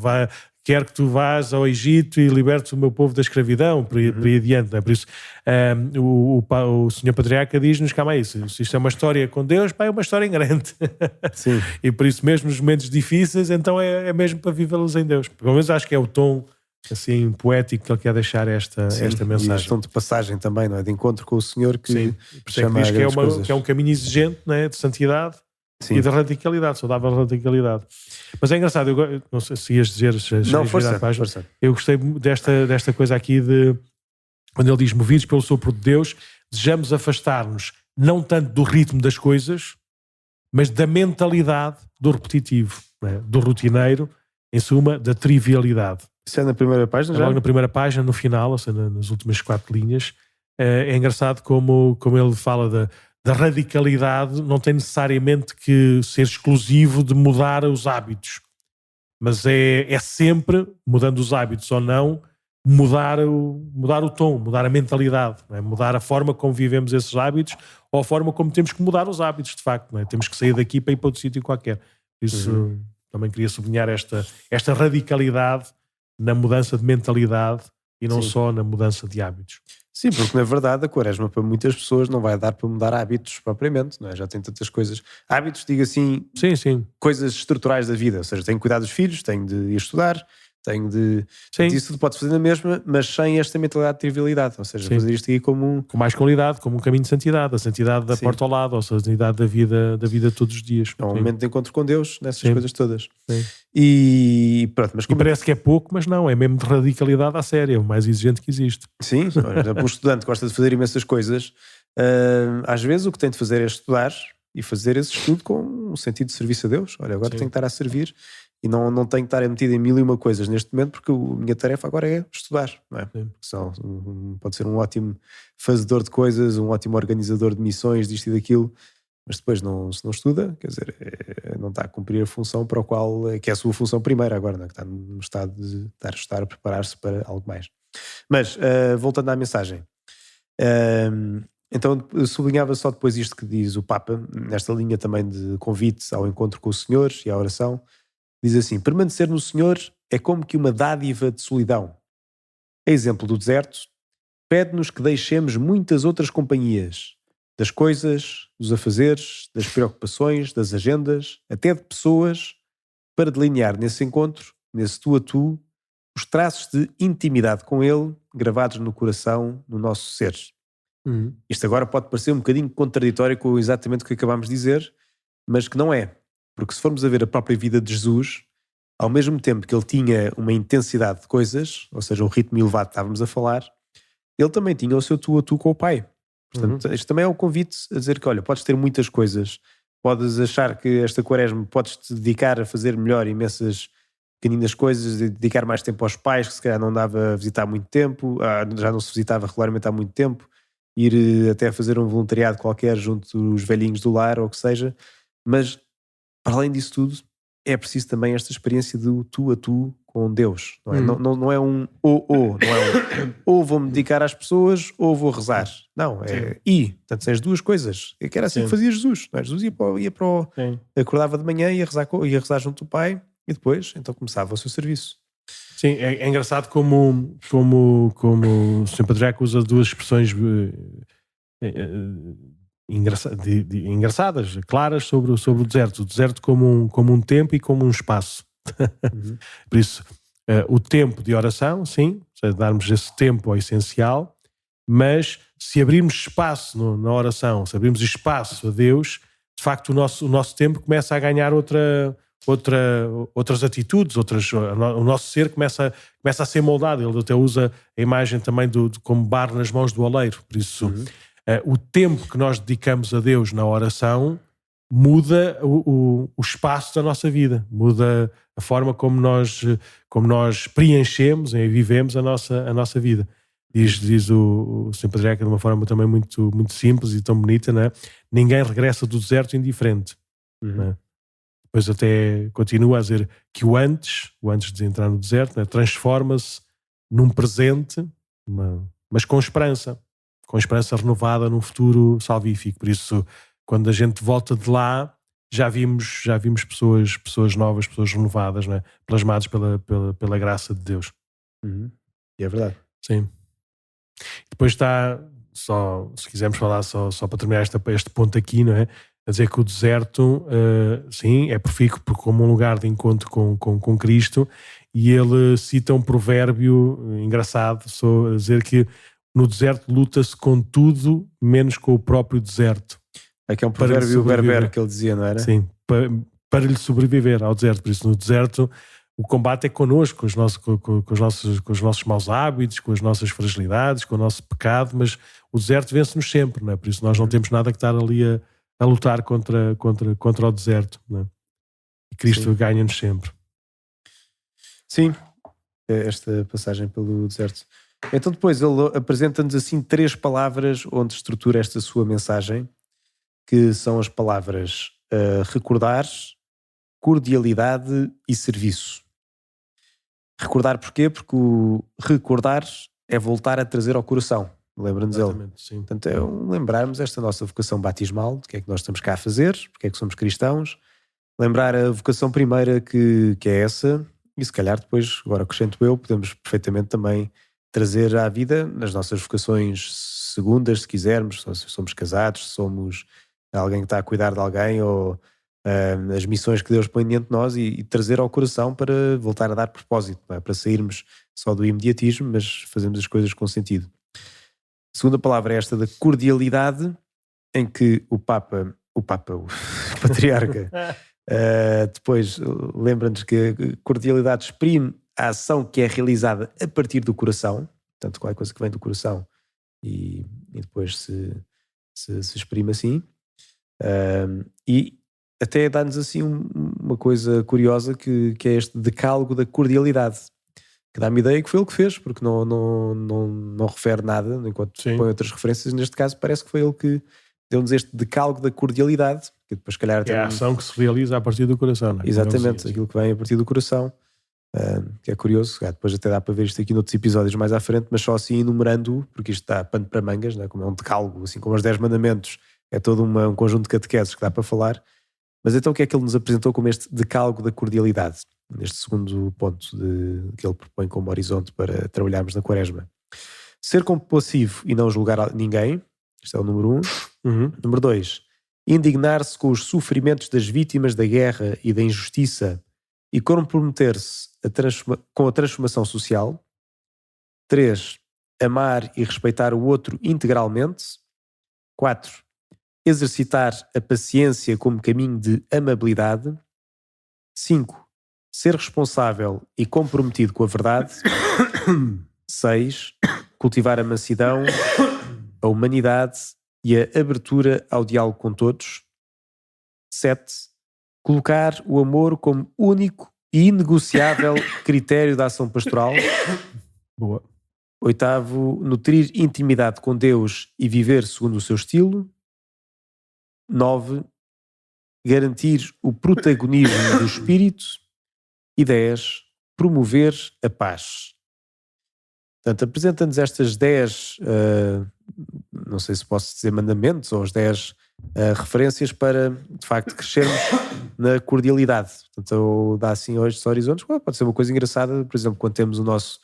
[SPEAKER 2] quer que tu vás ao Egito e libertes o meu povo da escravidão, por aí adiante. Não é? Por isso, o Sr. Patriarca diz-nos, calma aí, se isto é uma história com Deus, é uma história em grande.
[SPEAKER 1] Sim.
[SPEAKER 2] E por isso mesmo nos momentos difíceis, então é mesmo para vivê-los em Deus. Pelo menos acho que é o tom assim poético que ele quer deixar esta mensagem.
[SPEAKER 1] E este tom de passagem também, não é? De encontro com o Senhor que
[SPEAKER 2] chama diz que é um caminho exigente, não é? De santidade. Sim. E de radicalidade, saudável radicalidade. Mas é engraçado, eu não sei se ias dizer...
[SPEAKER 1] Não, força.
[SPEAKER 2] Eu gostei desta coisa aqui de quando ele diz movidos pelo sopro de Deus, desejamos afastar-nos não tanto do ritmo das coisas, mas da mentalidade do repetitivo, né? Do rotineiro, em suma, da trivialidade.
[SPEAKER 1] Isso é na primeira página já?
[SPEAKER 2] Logo na primeira página, no final, ou seja, nas últimas 4 linhas, é engraçado como ele fala da radicalidade, não tem necessariamente que ser exclusivo de mudar os hábitos, mas é sempre, mudando os hábitos ou não, mudar o tom, mudar a mentalidade, não é? Mudar a forma como vivemos esses hábitos ou a forma como temos que mudar os hábitos, de facto. Não é? Temos que sair daqui para ir para outro sítio qualquer. Isso também queria sublinhar esta radicalidade na mudança de mentalidade e não só na mudança de hábitos.
[SPEAKER 1] Sim, porque na verdade a Quaresma para muitas pessoas não vai dar para mudar hábitos propriamente, não é? Já tem tantas coisas. Hábitos, digo assim, coisas estruturais da vida, ou seja, tenho que cuidar dos filhos, tenho de ir estudar, tenho de... Isso tudo pode fazer na mesma, mas sem esta mentalidade de trivialidade, ou seja, fazer isto aqui como
[SPEAKER 2] com mais qualidade, como um caminho de santidade, a santidade da porta ao lado, ou seja, a santidade da vida todos os dias.
[SPEAKER 1] É um momento de encontro com Deus, nessas coisas todas.
[SPEAKER 2] Sim.
[SPEAKER 1] E pronto, mas como...
[SPEAKER 2] E parece que é pouco, mas não, é mesmo de radicalidade à séria, é o mais exigente que existe.
[SPEAKER 1] Sim, um estudante gosta de fazer imensas coisas, às vezes o que tem de fazer é estudar e fazer esse estudo com um sentido de serviço a Deus. Olha, agora tenho que estar a servir e não tenho que estar metido em 1001 coisas neste momento, porque a minha tarefa agora é estudar, não é? Pode ser um ótimo fazedor de coisas, um ótimo organizador de missões, disto e daquilo, mas depois se não estuda, quer dizer, não está a cumprir a função para o qual, que é a sua função primeira agora, não é? Que está no estado de estar a estudar, a preparar-se para algo mais. Mas, voltando à mensagem, então sublinhava só depois isto que diz o Papa, nesta linha também de convite ao encontro com o Senhor e à oração. Diz assim: permanecer no Senhor é como que uma dádiva de solidão. A exemplo do deserto, pede-nos que deixemos muitas outras companhias, das coisas, dos afazeres, das preocupações, das agendas, até de pessoas, para delinear nesse encontro, nesse tu a tu, os traços de intimidade com Ele, gravados no coração, no nosso ser. Isto agora pode parecer um bocadinho contraditório com exatamente o que acabámos de dizer, mas que não é. Porque se formos a ver a própria vida de Jesus, ao mesmo tempo que ele tinha uma intensidade de coisas, ou seja, um ritmo elevado que estávamos a falar, ele também tinha o seu tu a tu com o Pai. Portanto, isto também é um convite a dizer que, olha, podes ter muitas coisas, podes achar que esta Quaresma podes-te dedicar a fazer melhor imensas pequeninas coisas, dedicar mais tempo aos pais, que se calhar não dava a visitar há muito tempo, já não se visitava regularmente há muito tempo, ir até fazer um voluntariado qualquer junto dos velhinhos do lar, ou o que seja, mas para além disso tudo, é preciso também esta experiência do tu a tu com Deus. Não é, não é um não é um ou vou-me dedicar às pessoas ou vou rezar. Não, é portanto, são as duas coisas. É que era assim que fazia Jesus. Não é? Jesus acordava de manhã e ia rezar junto do Pai e depois, então começava o seu serviço.
[SPEAKER 2] Sim, é engraçado como o Sr. Patriarca usa duas expressões engraçadas, claras sobre o deserto. O deserto como um tempo e como um espaço. Por isso, o tempo de oração, sim, darmos esse tempo ao essencial, mas se abrirmos espaço na oração, se abrirmos espaço a Deus, de facto o nosso tempo começa a ganhar outras atitudes, o nosso ser começa a ser moldado. Ele até usa a imagem também como barro nas mãos do oleiro. Por isso, o tempo que nós dedicamos a Deus na oração muda o espaço da nossa vida, muda a forma como nós preenchemos e vivemos a nossa vida. Diz o Sr. Patriarca de uma forma também muito, muito simples e tão bonita, não é? Ninguém regressa do deserto indiferente. Não é? Depois até continua a dizer que o antes de entrar no deserto, né, transforma-se num presente, mas com esperança renovada num futuro salvífico. Por isso, quando a gente volta de lá, já vimos pessoas novas, pessoas renovadas, né, plasmadas pela graça de Deus.
[SPEAKER 1] E é verdade.
[SPEAKER 2] Sim. Depois está, se quisermos falar só para terminar este ponto aqui, não é? A dizer que o deserto, sim, é profícuo como um lugar de encontro com Cristo, e ele cita um provérbio engraçado, a dizer que no deserto luta-se com tudo, menos com o próprio deserto.
[SPEAKER 1] Aqui é um provérbio berber que ele dizia, não era?
[SPEAKER 2] Sim, para lhe sobreviver ao deserto. Por isso, no deserto, o combate é connosco, com os nossos maus hábitos, com as nossas fragilidades, com o nosso pecado, mas o deserto vence-nos sempre, não é? Por isso nós não temos nada que estar ali a lutar contra o deserto, não é? E Cristo ganha-nos sempre.
[SPEAKER 1] Sim, esta passagem pelo deserto. Então depois ele apresenta-nos assim 3 palavras onde estrutura esta sua mensagem, que são as palavras recordar, cordialidade e serviço. Recordar porquê? Porque o recordar é voltar a trazer ao coração. Lembra-nos ele.
[SPEAKER 2] Sim.
[SPEAKER 1] Portanto, é lembrarmos esta nossa vocação batismal, do que é que nós estamos cá a fazer, porque é que somos cristãos. Lembrar a vocação primeira que é essa, e se calhar depois, agora acrescento eu, podemos perfeitamente também trazer à vida nas nossas vocações segundas, se quisermos, se somos casados, se somos alguém que está a cuidar de alguém, ou as missões que Deus põe diante de nós e trazer ao coração para voltar a dar propósito, não é? Para sairmos só do imediatismo, mas fazermos as coisas com sentido. A segunda palavra é esta da cordialidade, em que o patriarca, depois lembra-nos que a cordialidade exprime a ação que é realizada a partir do coração, portanto qualquer coisa que vem do coração e depois se exprime assim, e até dá-nos assim uma coisa curiosa que é este decálogo da cordialidade, que dá-me ideia que foi ele que fez, porque não refere nada, enquanto põe outras referências. Neste caso parece que foi ele que deu-nos este decálogo da cordialidade, que depois se calhar
[SPEAKER 2] é a ação que se realiza a partir do coração, não é?
[SPEAKER 1] Exatamente, aquilo que vem a partir do coração, que é curioso. Depois até dá para ver isto aqui noutros episódios mais à frente, mas só assim enumerando, porque isto dá pano para mangas, não é? Como é um decálogo, assim como os 10 mandamentos, é todo um conjunto de catequeses que dá para falar. Mas então o que é que ele nos apresentou como este decálogo da cordialidade, neste segundo ponto que ele propõe como horizonte para trabalharmos na Quaresma? Ser compassivo e não julgar ninguém, este é o número 1. Número 2, indignar-se com os sofrimentos das vítimas da guerra e da injustiça e comprometer-se com a transformação social. 3, amar e respeitar o outro integralmente. 4, exercitar a paciência como caminho de amabilidade. 5, ser responsável e comprometido com a verdade. 6, cultivar a mansidão, a humanidade e a abertura ao diálogo com todos. 7, colocar o amor como único e inegociável critério da ação pastoral.
[SPEAKER 2] Boa.
[SPEAKER 1] 8, nutrir intimidade com Deus e viver segundo o seu estilo. 9, garantir o protagonismo do espírito. E 10, promover a paz. Portanto, apresenta-nos estas 10, não sei se posso dizer mandamentos, ou as 10 referências para, de facto, crescermos na cordialidade. Portanto, dá assim hoje estes horizontes. Pode ser uma coisa engraçada, por exemplo, quando temos o nosso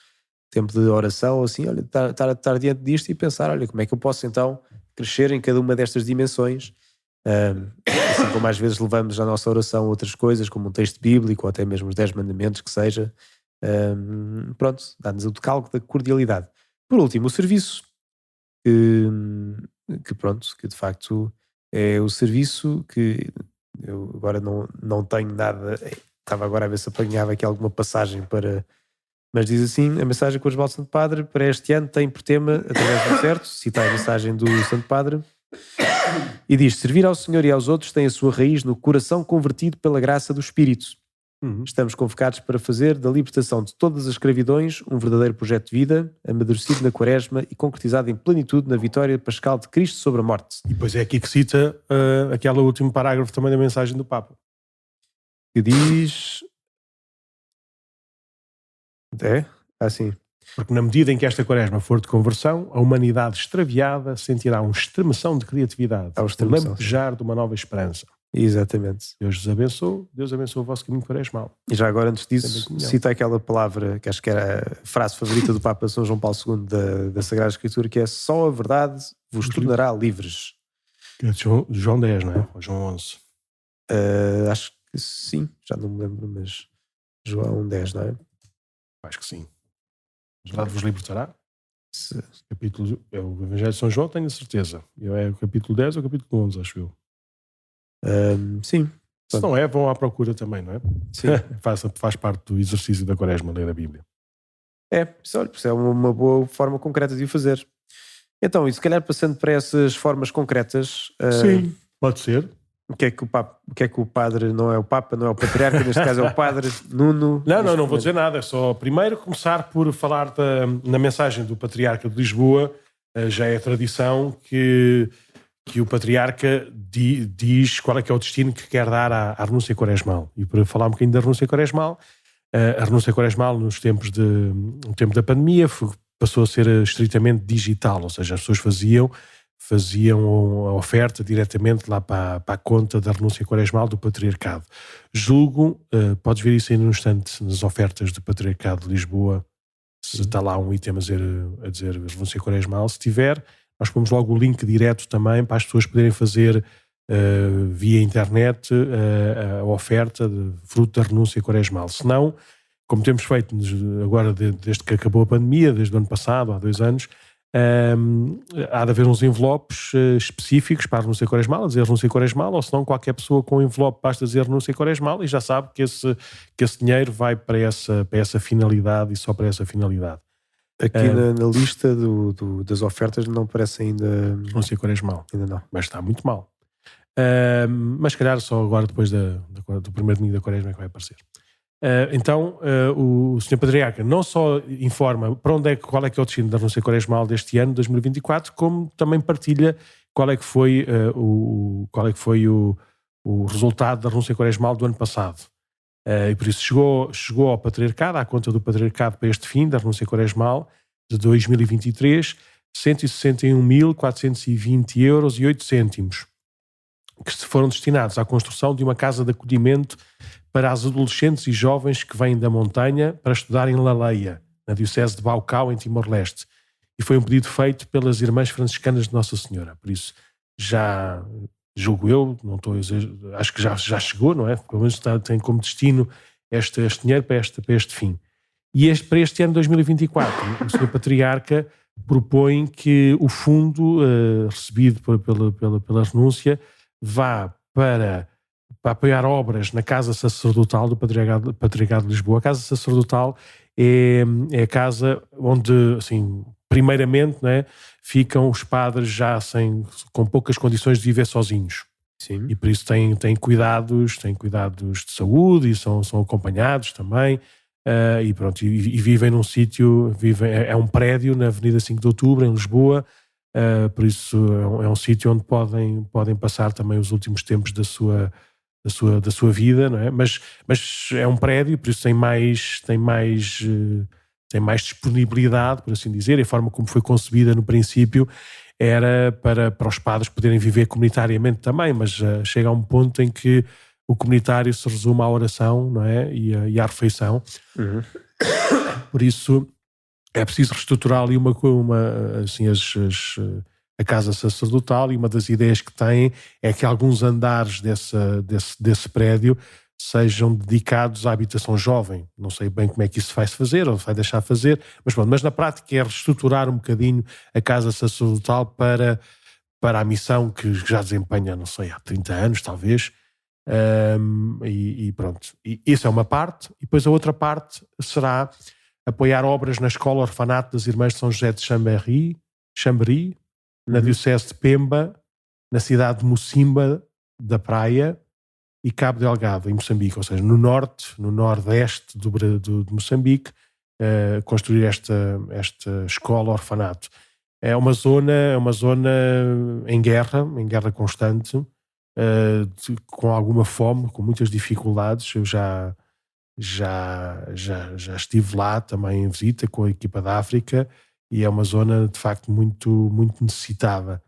[SPEAKER 1] tempo de oração, assim, olha, estar diante disto e pensar, olha, como é que eu posso então crescer em cada uma destas dimensões, assim como às vezes levamos à nossa oração outras coisas, como um texto bíblico, ou até mesmo os 10 mandamentos, que seja. Pronto, dá-nos o decálogo da cordialidade. Por último, o serviço, que de facto é o serviço que eu agora não tenho nada, estava agora a ver se apanhava aqui alguma passagem para, mas diz assim: a mensagem que o Osvaldo Santo Padre para este ano tem por tema, através do certo, cita a mensagem do Santo Padre, e diz: servir ao Senhor e aos outros tem a sua raiz no coração convertido pela graça do Espírito. Estamos convocados para fazer da libertação de todas as escravidões um verdadeiro projeto de vida, amadurecido na Quaresma e concretizado em plenitude na vitória pascal de Cristo sobre a morte.
[SPEAKER 2] E depois é aqui que cita aquele último parágrafo também da mensagem do Papa.
[SPEAKER 1] Que diz... assim.
[SPEAKER 2] Porque na medida em que esta Quaresma for de conversão, a humanidade extraviada sentirá um extremação de criatividade, um lampejar de uma nova esperança.
[SPEAKER 1] Exatamente.
[SPEAKER 2] Deus abençoe o vosso caminho quaresmal.
[SPEAKER 1] E já agora, antes disso, cita aquela palavra que acho que era a frase favorita do Papa São João Paulo II da Sagrada Escritura, que é: só a verdade vos tornará livres.
[SPEAKER 2] É de João 10, não é? Ou João 11?
[SPEAKER 1] Acho que sim, já não me lembro, mas João 10, não é?
[SPEAKER 2] Acho que sim. A verdade vos libertará? Capítulo, é o Evangelho de São João, tenho a certeza. É o capítulo 10 ou o capítulo 11, acho eu.
[SPEAKER 1] Sim.
[SPEAKER 2] Se não é, vão à procura também, não é?
[SPEAKER 1] Sim.
[SPEAKER 2] faz parte do exercício da Quaresma, ler a Bíblia.
[SPEAKER 1] Isso é uma boa forma concreta de o fazer. Então, e se calhar passando para essas formas concretas...
[SPEAKER 2] Sim, pode ser.
[SPEAKER 1] O que é que o padre, não é o Papa, não é o Patriarca, neste caso é o Padre Nuno...
[SPEAKER 2] Não vou dizer nada, é só primeiro começar por falar na mensagem do Patriarca de Lisboa. Já é tradição que o Patriarca diz qual é que é o destino que quer dar à renúncia quaresmal. E para falar um bocadinho da renúncia quaresmal, a renúncia quaresmal no tempo da pandemia passou a ser estritamente digital, ou seja, as pessoas faziam a oferta diretamente lá para a conta da renúncia quaresmal do Patriarcado. Julgo, podes ver isso aí no instante nas ofertas do Patriarcado de Lisboa, se está lá um item a dizer renúncia quaresmal. Se tiver, nós pomos logo o link direto também para as pessoas poderem fazer via internet a oferta de fruto da renúncia quaresmal. Se não, como temos feito agora desde que acabou a pandemia, desde o ano passado, há 2 anos, há de haver uns envelopes específicos para a renúncia quaresmal, a dizer renúncia quaresmal, ou se não, qualquer pessoa com um envelope basta dizer renúncia quaresmal e já sabe que esse dinheiro vai para essa finalidade e só para essa finalidade.
[SPEAKER 1] Aqui na lista das ofertas não aparece ainda...
[SPEAKER 2] Renúncia quaresmal.
[SPEAKER 1] Ainda não.
[SPEAKER 2] Mas está muito mal. Mas se calhar só agora depois do primeiro domingo da quaresma é que vai aparecer. Então o Sr. Patriarca não só informa qual é que é o destino da renúncia quaresmal deste ano, 2024, como também partilha qual é que foi o resultado da renúncia quaresmal do ano passado. E por isso chegou ao Patriarcado, à conta do Patriarcado para este fim da renúncia quaresmal de 2023, 161.420,08€, que foram destinados à construção de uma casa de acolhimento para as adolescentes e jovens que vêm da montanha para estudar em Laleia, na diocese de Baucau, em Timor-Leste. E foi um pedido feito pelas Irmãs Franciscanas de Nossa Senhora. Por isso, já julgo eu, não estou a dizer, acho que já chegou, não é? Pelo menos tem como destino este dinheiro para este fim. E para este ano 2024, o Sr. Patriarca propõe que o fundo recebido pela renúncia vá para apoiar obras na Casa Sacerdotal do Patriarcado de Lisboa. A Casa Sacerdotal é a casa onde, assim, primeiramente, né, ficam os padres já com poucas condições de viver sozinhos.
[SPEAKER 1] Sim.
[SPEAKER 2] E por isso têm cuidados de saúde e são acompanhados também. E pronto, e vivem num sítio, é um prédio na Avenida 5 de Outubro, em Lisboa. Por isso é um sítio onde podem passar também os últimos tempos da sua vida, não é? Mas é um prédio, por isso tem mais disponibilidade, por assim dizer. E a forma como foi concebida no princípio era para os padres poderem viver comunitariamente também, mas chega a um ponto em que o comunitário se resume à oração, não é? E à refeição.
[SPEAKER 1] Uhum.
[SPEAKER 2] Por isso é preciso reestruturar ali a casa sacerdotal, e uma das ideias que tem é que alguns andares desse prédio sejam dedicados à habitação jovem. Não sei bem como é que isso vai se fazer ou vai deixar fazer, mas na prática é reestruturar um bocadinho a casa sacerdotal para a missão que já desempenha, não sei, há 30 anos talvez. E pronto, e isso é uma parte. E depois a outra parte será apoiar obras na Escola Orfanato das Irmãs de São José de Chambéry, na diocese de Pemba, na cidade de Mocimba da Praia e Cabo Delgado, em Moçambique, ou seja, no nordeste de Moçambique, construir esta escola orfanato. É uma zona em guerra constante, com alguma fome, com muitas dificuldades. Eu já estive lá também em visita com a equipa da África, e é uma zona de facto muito, muito necessitada.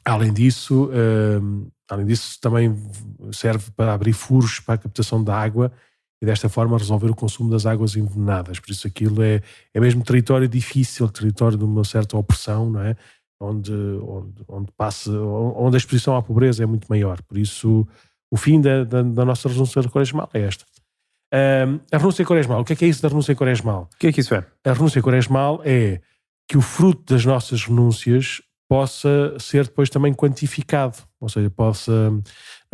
[SPEAKER 2] Além disso também serve para abrir furos para a captação da água e desta forma resolver o consumo das águas envenenadas. Por isso aquilo é mesmo território difícil, território de uma certa opressão, não é? Onde a exposição à pobreza é muito maior. Por isso o fim da nossa renúncia quaresmal é esta. A renúncia quaresmal, o que é isso da renúncia quaresmal?
[SPEAKER 1] O que é que isso é?
[SPEAKER 2] A renúncia quaresmal é que o fruto das nossas renúncias possa ser depois também quantificado, ou seja,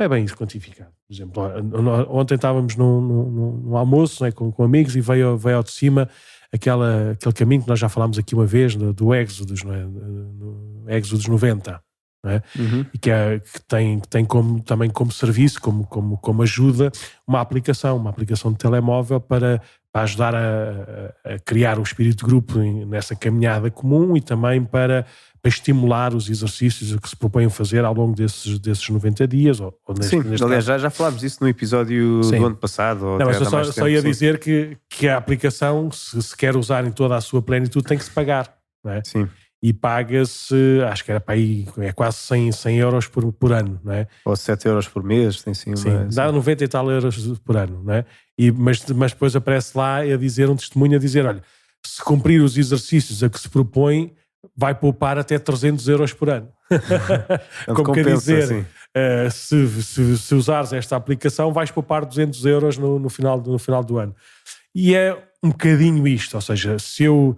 [SPEAKER 2] Não é bem isso quantificado. Por exemplo, ontem estávamos num almoço, né, com amigos, e veio ao de cima aquele caminho que nós já falámos aqui uma vez, do Éxodos, não é? No Éxodos 90. Não é?
[SPEAKER 1] Uhum.
[SPEAKER 2] E que tem também como serviço, como ajuda, uma aplicação de telemóvel para ajudar a criar um espírito de grupo nessa caminhada comum e também para estimular os exercícios que se propõem fazer ao longo desses 90 dias.
[SPEAKER 1] Sim, aliás, já falámos disso no episódio do ano passado.
[SPEAKER 2] Não, mas eu só ia dizer que a aplicação, se quer usar em toda a sua plenitude, tem que se pagar. Não é?
[SPEAKER 1] Sim.
[SPEAKER 2] E paga-se, acho que era para aí, é quase 100 euros por ano, não é?
[SPEAKER 1] Ou 7 euros por mês, tem sim.
[SPEAKER 2] Sim, dá 90 e tal euros por ano, não é? Mas depois aparece lá a dizer, um testemunho a dizer, olha, se cumprir os exercícios a que se propõe, vai poupar até 300 euros por ano. Como quer dizer, se usares esta aplicação, vais poupar 200 euros no final do ano. E é um bocadinho isto, ou seja, se eu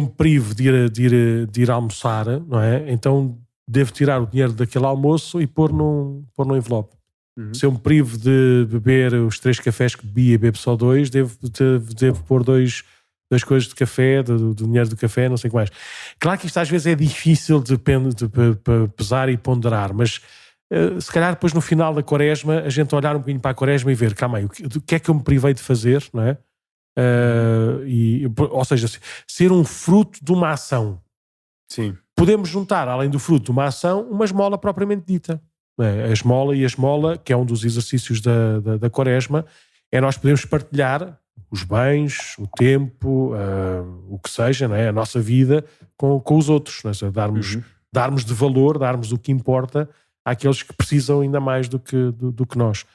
[SPEAKER 2] me privo de ir almoçar, não é? Então devo tirar o dinheiro daquele almoço e pôr num envelope. Uhum. Se eu me privo de beber os 3 cafés que bebi e bebo só 2, devo pôr 2 coisas de café, do dinheiro do café, não sei o que mais. Claro que isto às vezes é difícil de pesar e ponderar, mas se calhar depois no final da quaresma a gente olhar um bocadinho para a quaresma e ver, calma aí, o que é que eu me privei de fazer, não é? Ou seja, ser um fruto de uma ação.
[SPEAKER 1] Sim.
[SPEAKER 2] Podemos juntar, além do fruto de uma ação, uma esmola propriamente dita. A esmola, que é um dos exercícios da quaresma, é nós podemos partilhar os bens, o tempo, o que seja, não é? A nossa vida com os outros, não é? Darmos de valor, darmos o que importa àqueles que precisam ainda mais do que nós.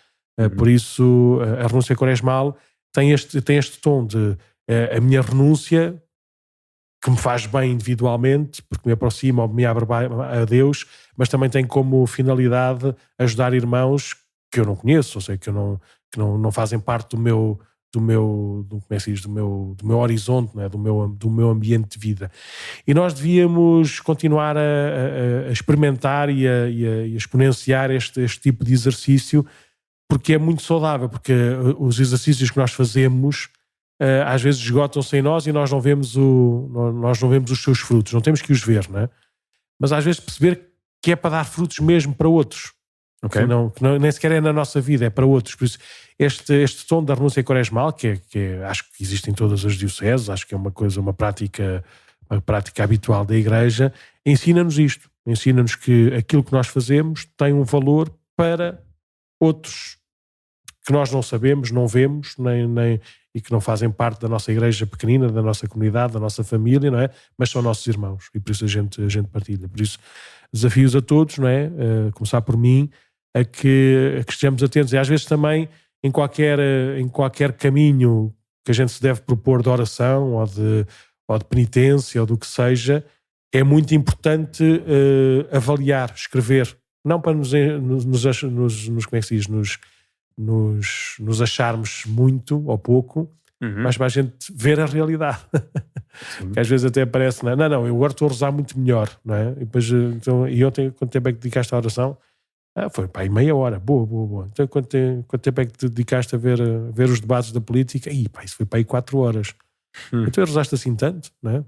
[SPEAKER 2] Por isso, a renúncia quaresmal tem este tom de a minha renúncia que me faz bem individualmente, porque me aproxima ou me abre a Deus, mas também tem como finalidade ajudar irmãos que eu não conheço, ou seja, que não fazem parte do meu horizonte, não é? do meu ambiente de vida. E nós devíamos continuar a experimentar e a exponenciar este tipo de exercício, porque é muito saudável, porque os exercícios que nós fazemos às vezes esgotam-se em nós e nós não vemos os seus frutos, não temos que os ver, não é? Mas às vezes perceber que é para dar frutos mesmo para outros, okay? que não, nem sequer é na nossa vida, é para outros. Por isso este tom da renúncia quaresmal, que acho que existe em todas as dioceses, acho que é uma prática habitual da Igreja, ensina-nos isto, ensina-nos que aquilo que nós fazemos tem um valor para outros que nós não sabemos, não vemos, nem e que não fazem parte da nossa igreja pequenina, da nossa comunidade, da nossa família, não é? Mas são nossos irmãos e por isso a gente partilha. Por isso, desafios a todos, não é? Começar por mim, a que estejamos atentos. E às vezes também, em qualquer caminho que a gente se deve propor de oração ou de penitência ou do que seja, é muito importante avaliar, escrever. Não para nos como é que se diz, nos acharmos muito ou pouco, mas para a gente ver a realidade. Que às vezes até parece, não, eu agora estou a rezar muito melhor, não é? E ontem, quanto tempo é que dedicaste à oração? Foi para aí meia hora, boa. Então quanto tempo é que te dedicaste a ver os debates da política? Isso foi para aí 4 horas. Então rezaste assim tanto, não é?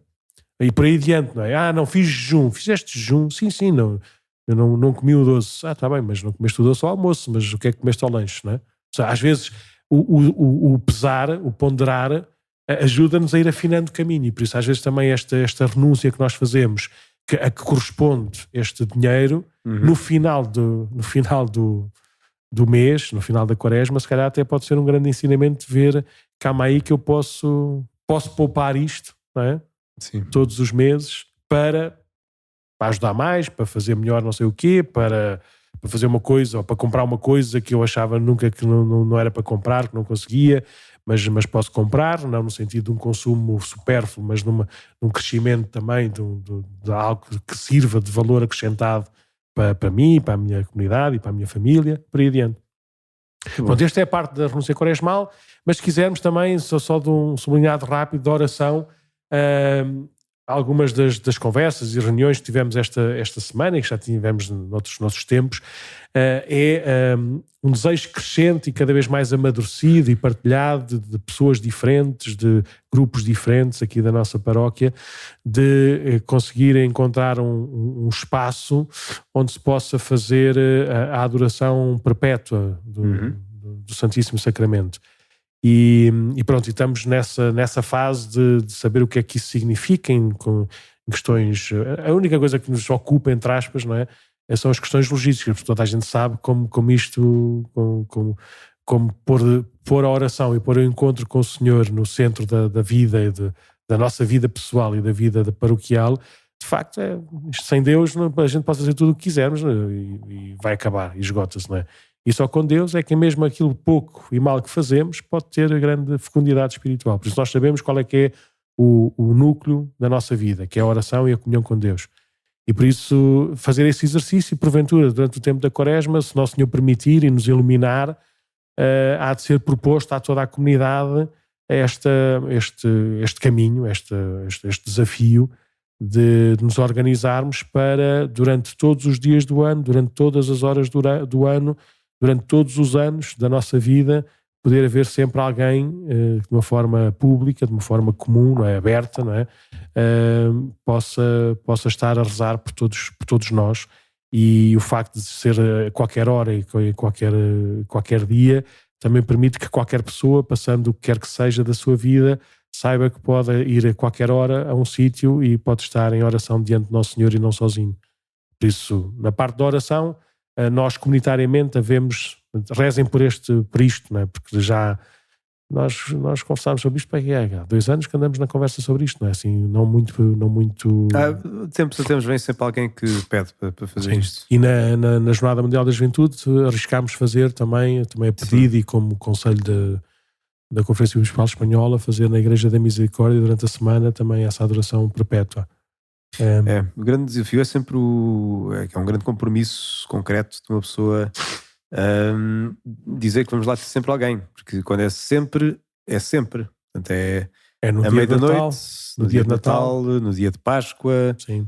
[SPEAKER 2] E por aí adiante, não é? Não, fiz jejum. Fizeste jejum? Sim, não. Eu não comi o doce. Está bem, mas não comeste o doce ao almoço, mas o que é que comeste ao lanche, não é? Ou seja, às vezes o pesar, o ponderar, ajuda-nos a ir afinando o caminho, e por isso às vezes também esta renúncia que nós fazemos, a que corresponde este dinheiro, no final do mês, no final da quaresma, se calhar até pode ser um grande ensinamento de ver, calma aí que eu posso poupar isto, não é?
[SPEAKER 1] Sim.
[SPEAKER 2] Todos os meses para ajudar mais, para fazer melhor não sei o quê, para fazer uma coisa ou para comprar uma coisa que eu achava nunca que não era para comprar, que não conseguia, mas posso comprar, não no sentido de um consumo supérfluo, mas num crescimento também de algo que sirva de valor acrescentado para mim, para a minha comunidade e para a minha família, por aí adiante. Pronto, esta é a parte da renúncia quaresmal, mas se quisermos também, só de um sublinhado rápido da oração, algumas das conversas e reuniões que tivemos esta semana e que já tivemos noutros tempos, é um desejo crescente e cada vez mais amadurecido e partilhado de pessoas diferentes, de grupos diferentes aqui da nossa paróquia, de conseguir encontrar um espaço onde se possa fazer a adoração perpétua do Santíssimo Sacramento. E pronto, estamos nessa fase de saber o que é que isso significa em questões. A única coisa que nos ocupa, entre aspas, não é? São as questões logísticas, porque toda a gente sabe como isto, como pôr a oração e pôr o encontro com o Senhor no centro da vida e da nossa vida pessoal e da vida paroquial. De facto, isto sem Deus a gente pode fazer tudo o que quisermos, não é? E vai acabar, e esgota-se, não é? E só com Deus é que mesmo aquilo pouco e mal que fazemos pode ter grande fecundidade espiritual. Por isso nós sabemos qual é que é o núcleo da nossa vida, que é a oração e a comunhão com Deus. E por isso fazer esse exercício, porventura, durante o tempo da Quaresma, se Nosso Senhor permitir e nos iluminar, há de ser proposto a toda a comunidade este caminho, este desafio de nos organizarmos para, durante todos os dias do ano, durante todas as horas do ano, durante todos os anos da nossa vida, poder haver sempre alguém de uma forma pública, de uma forma comum, não é? Aberta, não é? Possa estar a rezar por todos nós. E o facto de ser a qualquer hora e qualquer dia também permite que qualquer pessoa, passando o que quer que seja da sua vida, saiba que pode ir a qualquer hora a um sítio e pode estar em oração diante de Nosso Senhor e não sozinho. Por isso, na parte da oração, nós comunitariamente rezem por isto, não é? Porque já nós conversámos sobre isto há 2 anos que andamos na conversa sobre isto, não é? Assim, não muito.
[SPEAKER 1] Temos vem sempre alguém que pede para fazer isto.
[SPEAKER 2] E na Jornada Mundial da Juventude arriscámos fazer também a pedido e como conselho da Conferência Episcopal Espanhola, fazer na Igreja da Misericórdia durante a semana também essa adoração perpétua.
[SPEAKER 1] O grande desafio é sempre é um grande compromisso concreto de uma pessoa dizer que vamos lá ter sempre alguém, porque quando é sempre. Portanto, é
[SPEAKER 2] no
[SPEAKER 1] à meia-da-noite, no dia de Natal, no dia de Páscoa.
[SPEAKER 2] Sim.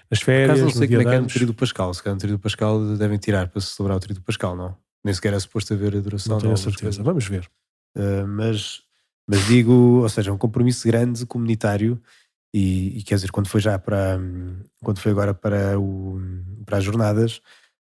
[SPEAKER 2] Nas férias,
[SPEAKER 1] não sei
[SPEAKER 2] no dia
[SPEAKER 1] como é que é
[SPEAKER 2] de
[SPEAKER 1] no Tríduo Pascal. Se calhar no Tríduo Pascal devem tirar para se celebrar o Tríduo Pascal, não? Nem sequer é suposto haver adoração.
[SPEAKER 2] Não tenho a certeza, vamos ver.
[SPEAKER 1] Mas digo, ou seja, um compromisso grande, comunitário, e quer dizer, quando foi agora para as jornadas,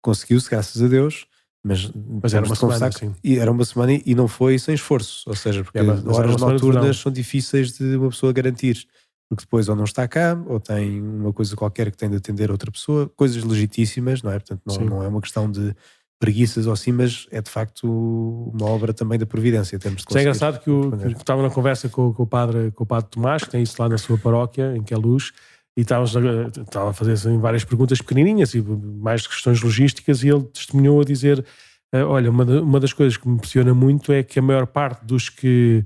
[SPEAKER 1] conseguiu-se, graças a Deus, mas
[SPEAKER 2] era uma semana, sim.
[SPEAKER 1] Era uma semana e não foi sem esforço, ou seja, porque as horas noturnas são difíceis de uma pessoa garantir, porque depois ou não está cá, ou tem uma coisa qualquer que tem de atender outra pessoa, coisas legitíssimas, não é? Portanto, não é uma questão de preguiças ou assim, mas é de facto uma obra também da providência. Temos de
[SPEAKER 2] é engraçado que estava na conversa com o padre Tomás, que tem isso lá na sua paróquia, em Queluz, e estava a fazer assim, várias perguntas pequenininhas e mais questões logísticas, e ele testemunhou a dizer, olha, uma das coisas que me impressiona muito é que a maior parte dos que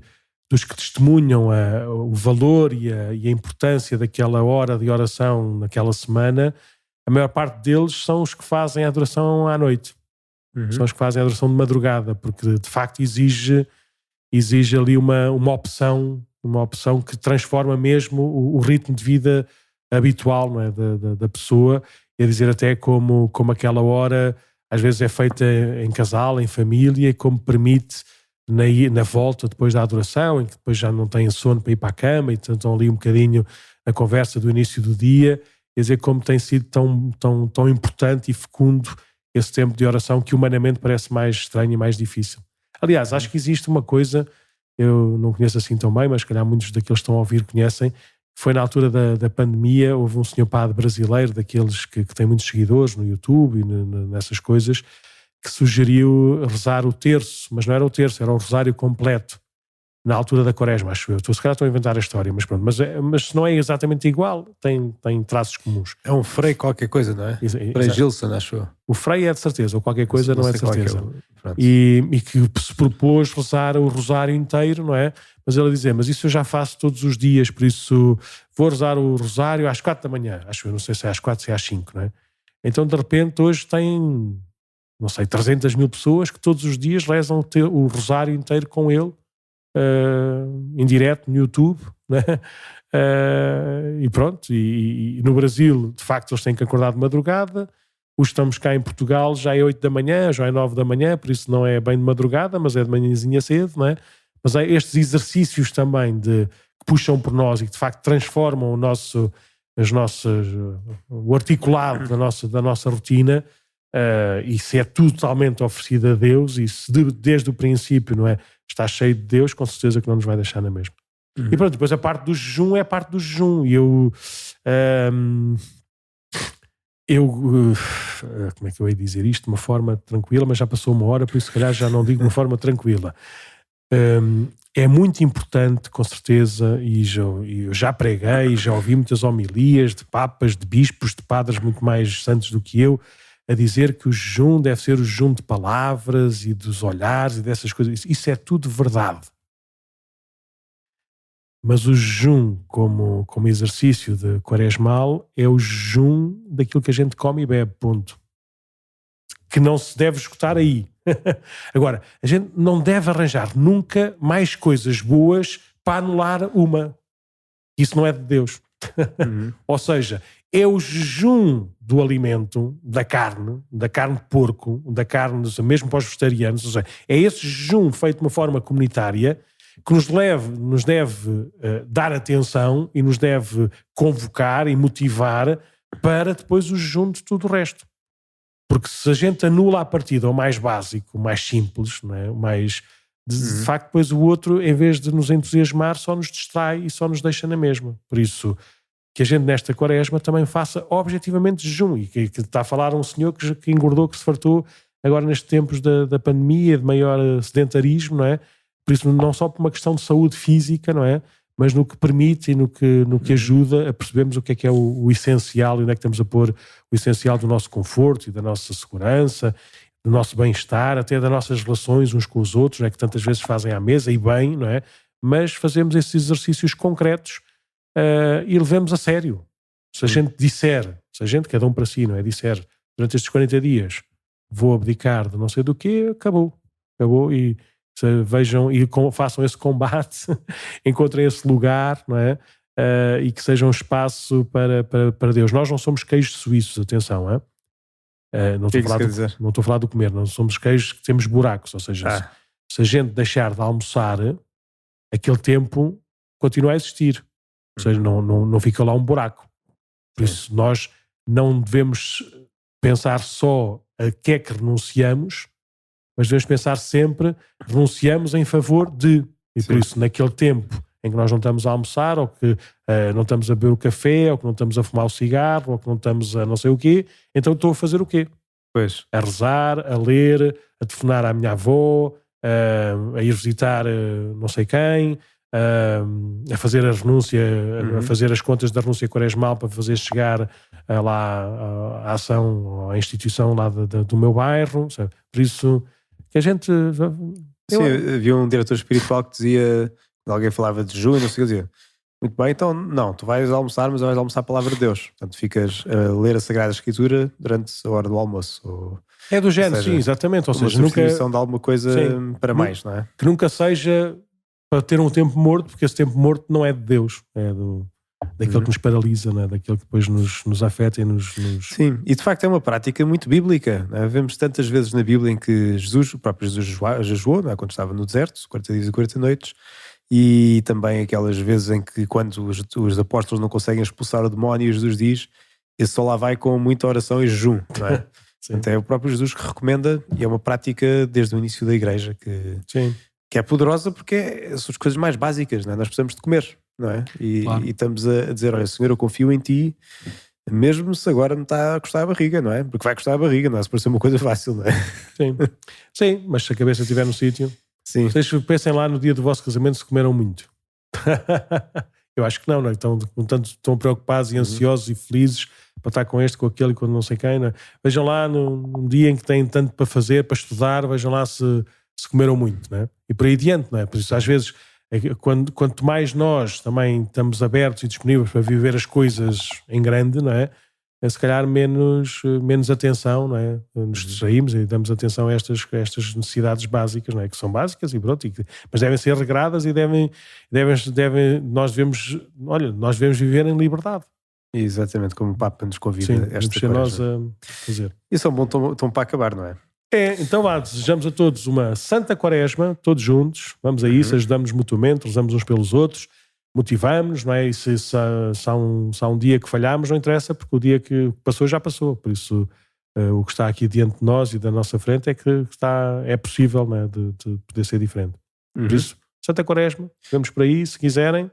[SPEAKER 2] testemunham o valor e a importância daquela hora de oração naquela semana, a maior parte deles são os que fazem a adoração à noite. São os que fazem a adoração de madrugada, porque de facto exige ali uma opção que transforma mesmo o ritmo de vida habitual, não é? da pessoa, e a dizer até como aquela hora às vezes é feita em casal, em família, e como permite na volta depois da adoração, em que depois já não têm sono para ir para a cama e estão ali um bocadinho na conversa do início do dia, quer dizer, como tem sido tão importante e fecundo esse tempo de oração que humanamente parece mais estranho e mais difícil. Aliás, acho que existe uma coisa, eu não conheço assim tão bem, mas se calhar muitos daqueles que estão a ouvir conhecem, foi na altura da pandemia, houve um senhor padre brasileiro, daqueles que tem muitos seguidores no YouTube e nessas coisas, que sugeriu rezar o terço, mas não era o terço, era o rosário completo, na altura da Quaresma, acho eu. Se calhar estou a inventar a história, mas pronto. Mas não é exatamente igual, tem traços comuns.
[SPEAKER 1] É um Frei qualquer coisa, não é? Frei Gilson, acho eu.
[SPEAKER 2] O Frei é de certeza, ou qualquer coisa não é de certeza.
[SPEAKER 1] É
[SPEAKER 2] e que se propôs rezar o rosário inteiro, não é? Mas ele a dizer, mas isso eu já faço todos os dias, por isso vou rezar o rosário às 4 da manhã, acho eu, não sei se é às 4, se é às 5, não é? Então de repente hoje tem, não sei, 300 mil pessoas que todos os dias rezam o rosário inteiro com ele, em direto no YouTube, né? E pronto, e no Brasil, de facto, eles têm que acordar de madrugada. Os estamos cá em Portugal, já é 8 da manhã, já é 9 da manhã, por isso não é bem de madrugada, mas é de manhãzinha cedo, não é? Mas há estes exercícios também que puxam por nós e que de facto transformam o articulado da nossa rotina. Isso é totalmente oferecido a Deus, e se desde o princípio, não é, está cheio de Deus, com certeza que não nos vai deixar na mesma. E pronto, depois a parte do jejum é a parte do jejum, e eu como é que eu ia dizer isto de uma forma tranquila, mas já passou uma hora, por isso se calhar já não digo de uma forma tranquila. É muito importante, com certeza, e eu já preguei, já ouvi muitas homilias de papas, de bispos, de padres muito mais santos do que eu, a dizer que o jejum deve ser o jejum de palavras e dos olhares e dessas coisas. Isso é tudo verdade. Mas o jejum como exercício de quaresmal é o jejum daquilo que a gente come e bebe, ponto. Que não se deve escutar aí. Agora, a gente não deve arranjar nunca mais coisas boas para anular uma. Isso não é de Deus. Ou seja, é o jejum do alimento, da carne de porco, da carne, mesmo para os vegetarianos, ou seja, é esse jejum feito de uma forma comunitária que nos deve dar atenção e nos deve convocar e motivar para depois o jejum de tudo o resto. Porque se a gente anula a partida o mais básico, o mais simples, não é? O mais, de facto, depois o outro, em vez de nos entusiasmar, só nos distrai e só nos deixa na mesma. Por isso, que a gente nesta quaresma também faça objetivamente jejum. E que está a falar um senhor que engordou, que se fartou agora nestes tempos da pandemia, de maior sedentarismo, não é? Por isso, não só por uma questão de saúde física, não é? Mas no que permite e no que ajuda a percebermos o que é o essencial e onde é que estamos a pôr o essencial do nosso conforto e da nossa segurança, do nosso bem-estar, até das nossas relações uns com os outros, não é? Que tantas vezes fazem à mesa e bem, não é? Mas fazemos esses exercícios concretos e levemos a sério. Se a gente disser, cada um para si, não é? Disser, durante estes 40 dias vou abdicar de não sei do quê, acabou e vejam e façam esse combate, encontrem esse lugar, não é? E que seja um espaço para Deus. Nós não somos queijos suíços, atenção, não estou a falar do comer, não somos queijos que temos buracos, ou seja, se a gente deixar de almoçar, aquele tempo continua a existir, ou seja, não fica lá um buraco. Por isso nós não devemos pensar só a que é que renunciamos, mas devemos pensar sempre, renunciamos em favor de. E por isso, naquele tempo em que nós não estamos a almoçar, ou que não estamos a beber o café, ou que não estamos a fumar o cigarro, ou que não estamos a não sei o quê, então estou a fazer o quê?
[SPEAKER 1] Pois.
[SPEAKER 2] A rezar, a ler, a telefonar à minha avó, a ir visitar não sei quem, a fazer a renúncia, a fazer as contas da renúncia quaresmal para fazer chegar lá a ação, à instituição lá do meu bairro. Sabe? Por isso... que a gente...
[SPEAKER 1] Sim, havia um diretor espiritual que dizia, quando alguém falava de jejum, não sei o que dizia, muito bem, então não, tu vais almoçar, mas vais almoçar a palavra de Deus, portanto ficas a ler a Sagrada Escritura durante a hora do almoço.
[SPEAKER 2] É do género, sim, exatamente, ou seja,
[SPEAKER 1] uma substituição de alguma coisa para mais, não é?
[SPEAKER 2] Que nunca seja para ter um tempo morto, porque esse tempo morto não é de Deus, é daquilo que nos paralisa, não é? Daquilo que depois nos afeta e nos...
[SPEAKER 1] Sim, e de facto é uma prática muito bíblica, não é? Vemos tantas vezes na Bíblia em que o próprio Jesus jejuou, não é? Quando estava no deserto, 40 dias e 40 noites, e também aquelas vezes em que quando os apóstolos não conseguem expulsar o demónio, Jesus diz, esse só lá vai com muita oração e jejum, não é? Então é o próprio Jesus que recomenda, e é uma prática desde o início da igreja que é poderosa, porque são as coisas mais básicas, não é? Nós precisamos de comer, não é? E estamos a dizer, olha, Senhor, eu confio em Ti, mesmo se agora me está a custar a barriga, não é? Porque vai custar a barriga, não é? Se por ser uma coisa fácil, não é?
[SPEAKER 2] Sim, mas se a cabeça estiver no sítio, vocês pensem lá no dia do vosso casamento se comeram muito. Eu acho que não é? Estão preocupados e ansiosos e felizes para estar com este, com aquele e com não sei quem, não é? Vejam lá num dia em que têm tanto para fazer, para estudar, vejam lá se comeram muito, não é? E por aí adiante, não é? Por isso às vezes quanto mais nós também estamos abertos e disponíveis para viver as coisas em grande, não é? se calhar menos atenção, não é? Nos distraímos e damos atenção a estas necessidades básicas, não é? Que são básicas e pronto, mas devem ser regradas e nós devemos viver em liberdade.
[SPEAKER 1] Exatamente, como o Papa nos convida
[SPEAKER 2] a esta coisa. Nós a fazer.
[SPEAKER 1] Isso é um bom tom para acabar, não é?
[SPEAKER 2] Então desejamos a todos uma santa quaresma, todos juntos, vamos a isso, ajudamos mutuamente, rezamos uns pelos outros, motivamos-nos, não é? E se há um dia que falhamos, não interessa, porque o dia que passou já passou, por isso o que está aqui diante de nós e da nossa frente é que é possível, não é? de poder ser diferente. Por isso, santa quaresma, vamos por aí, se quiserem.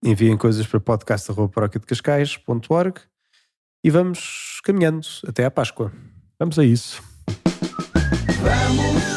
[SPEAKER 1] Enviem coisas para podcast@paroquiadecascais.org e vamos caminhando até à Páscoa.
[SPEAKER 2] Vamos a isso.
[SPEAKER 3] Vamos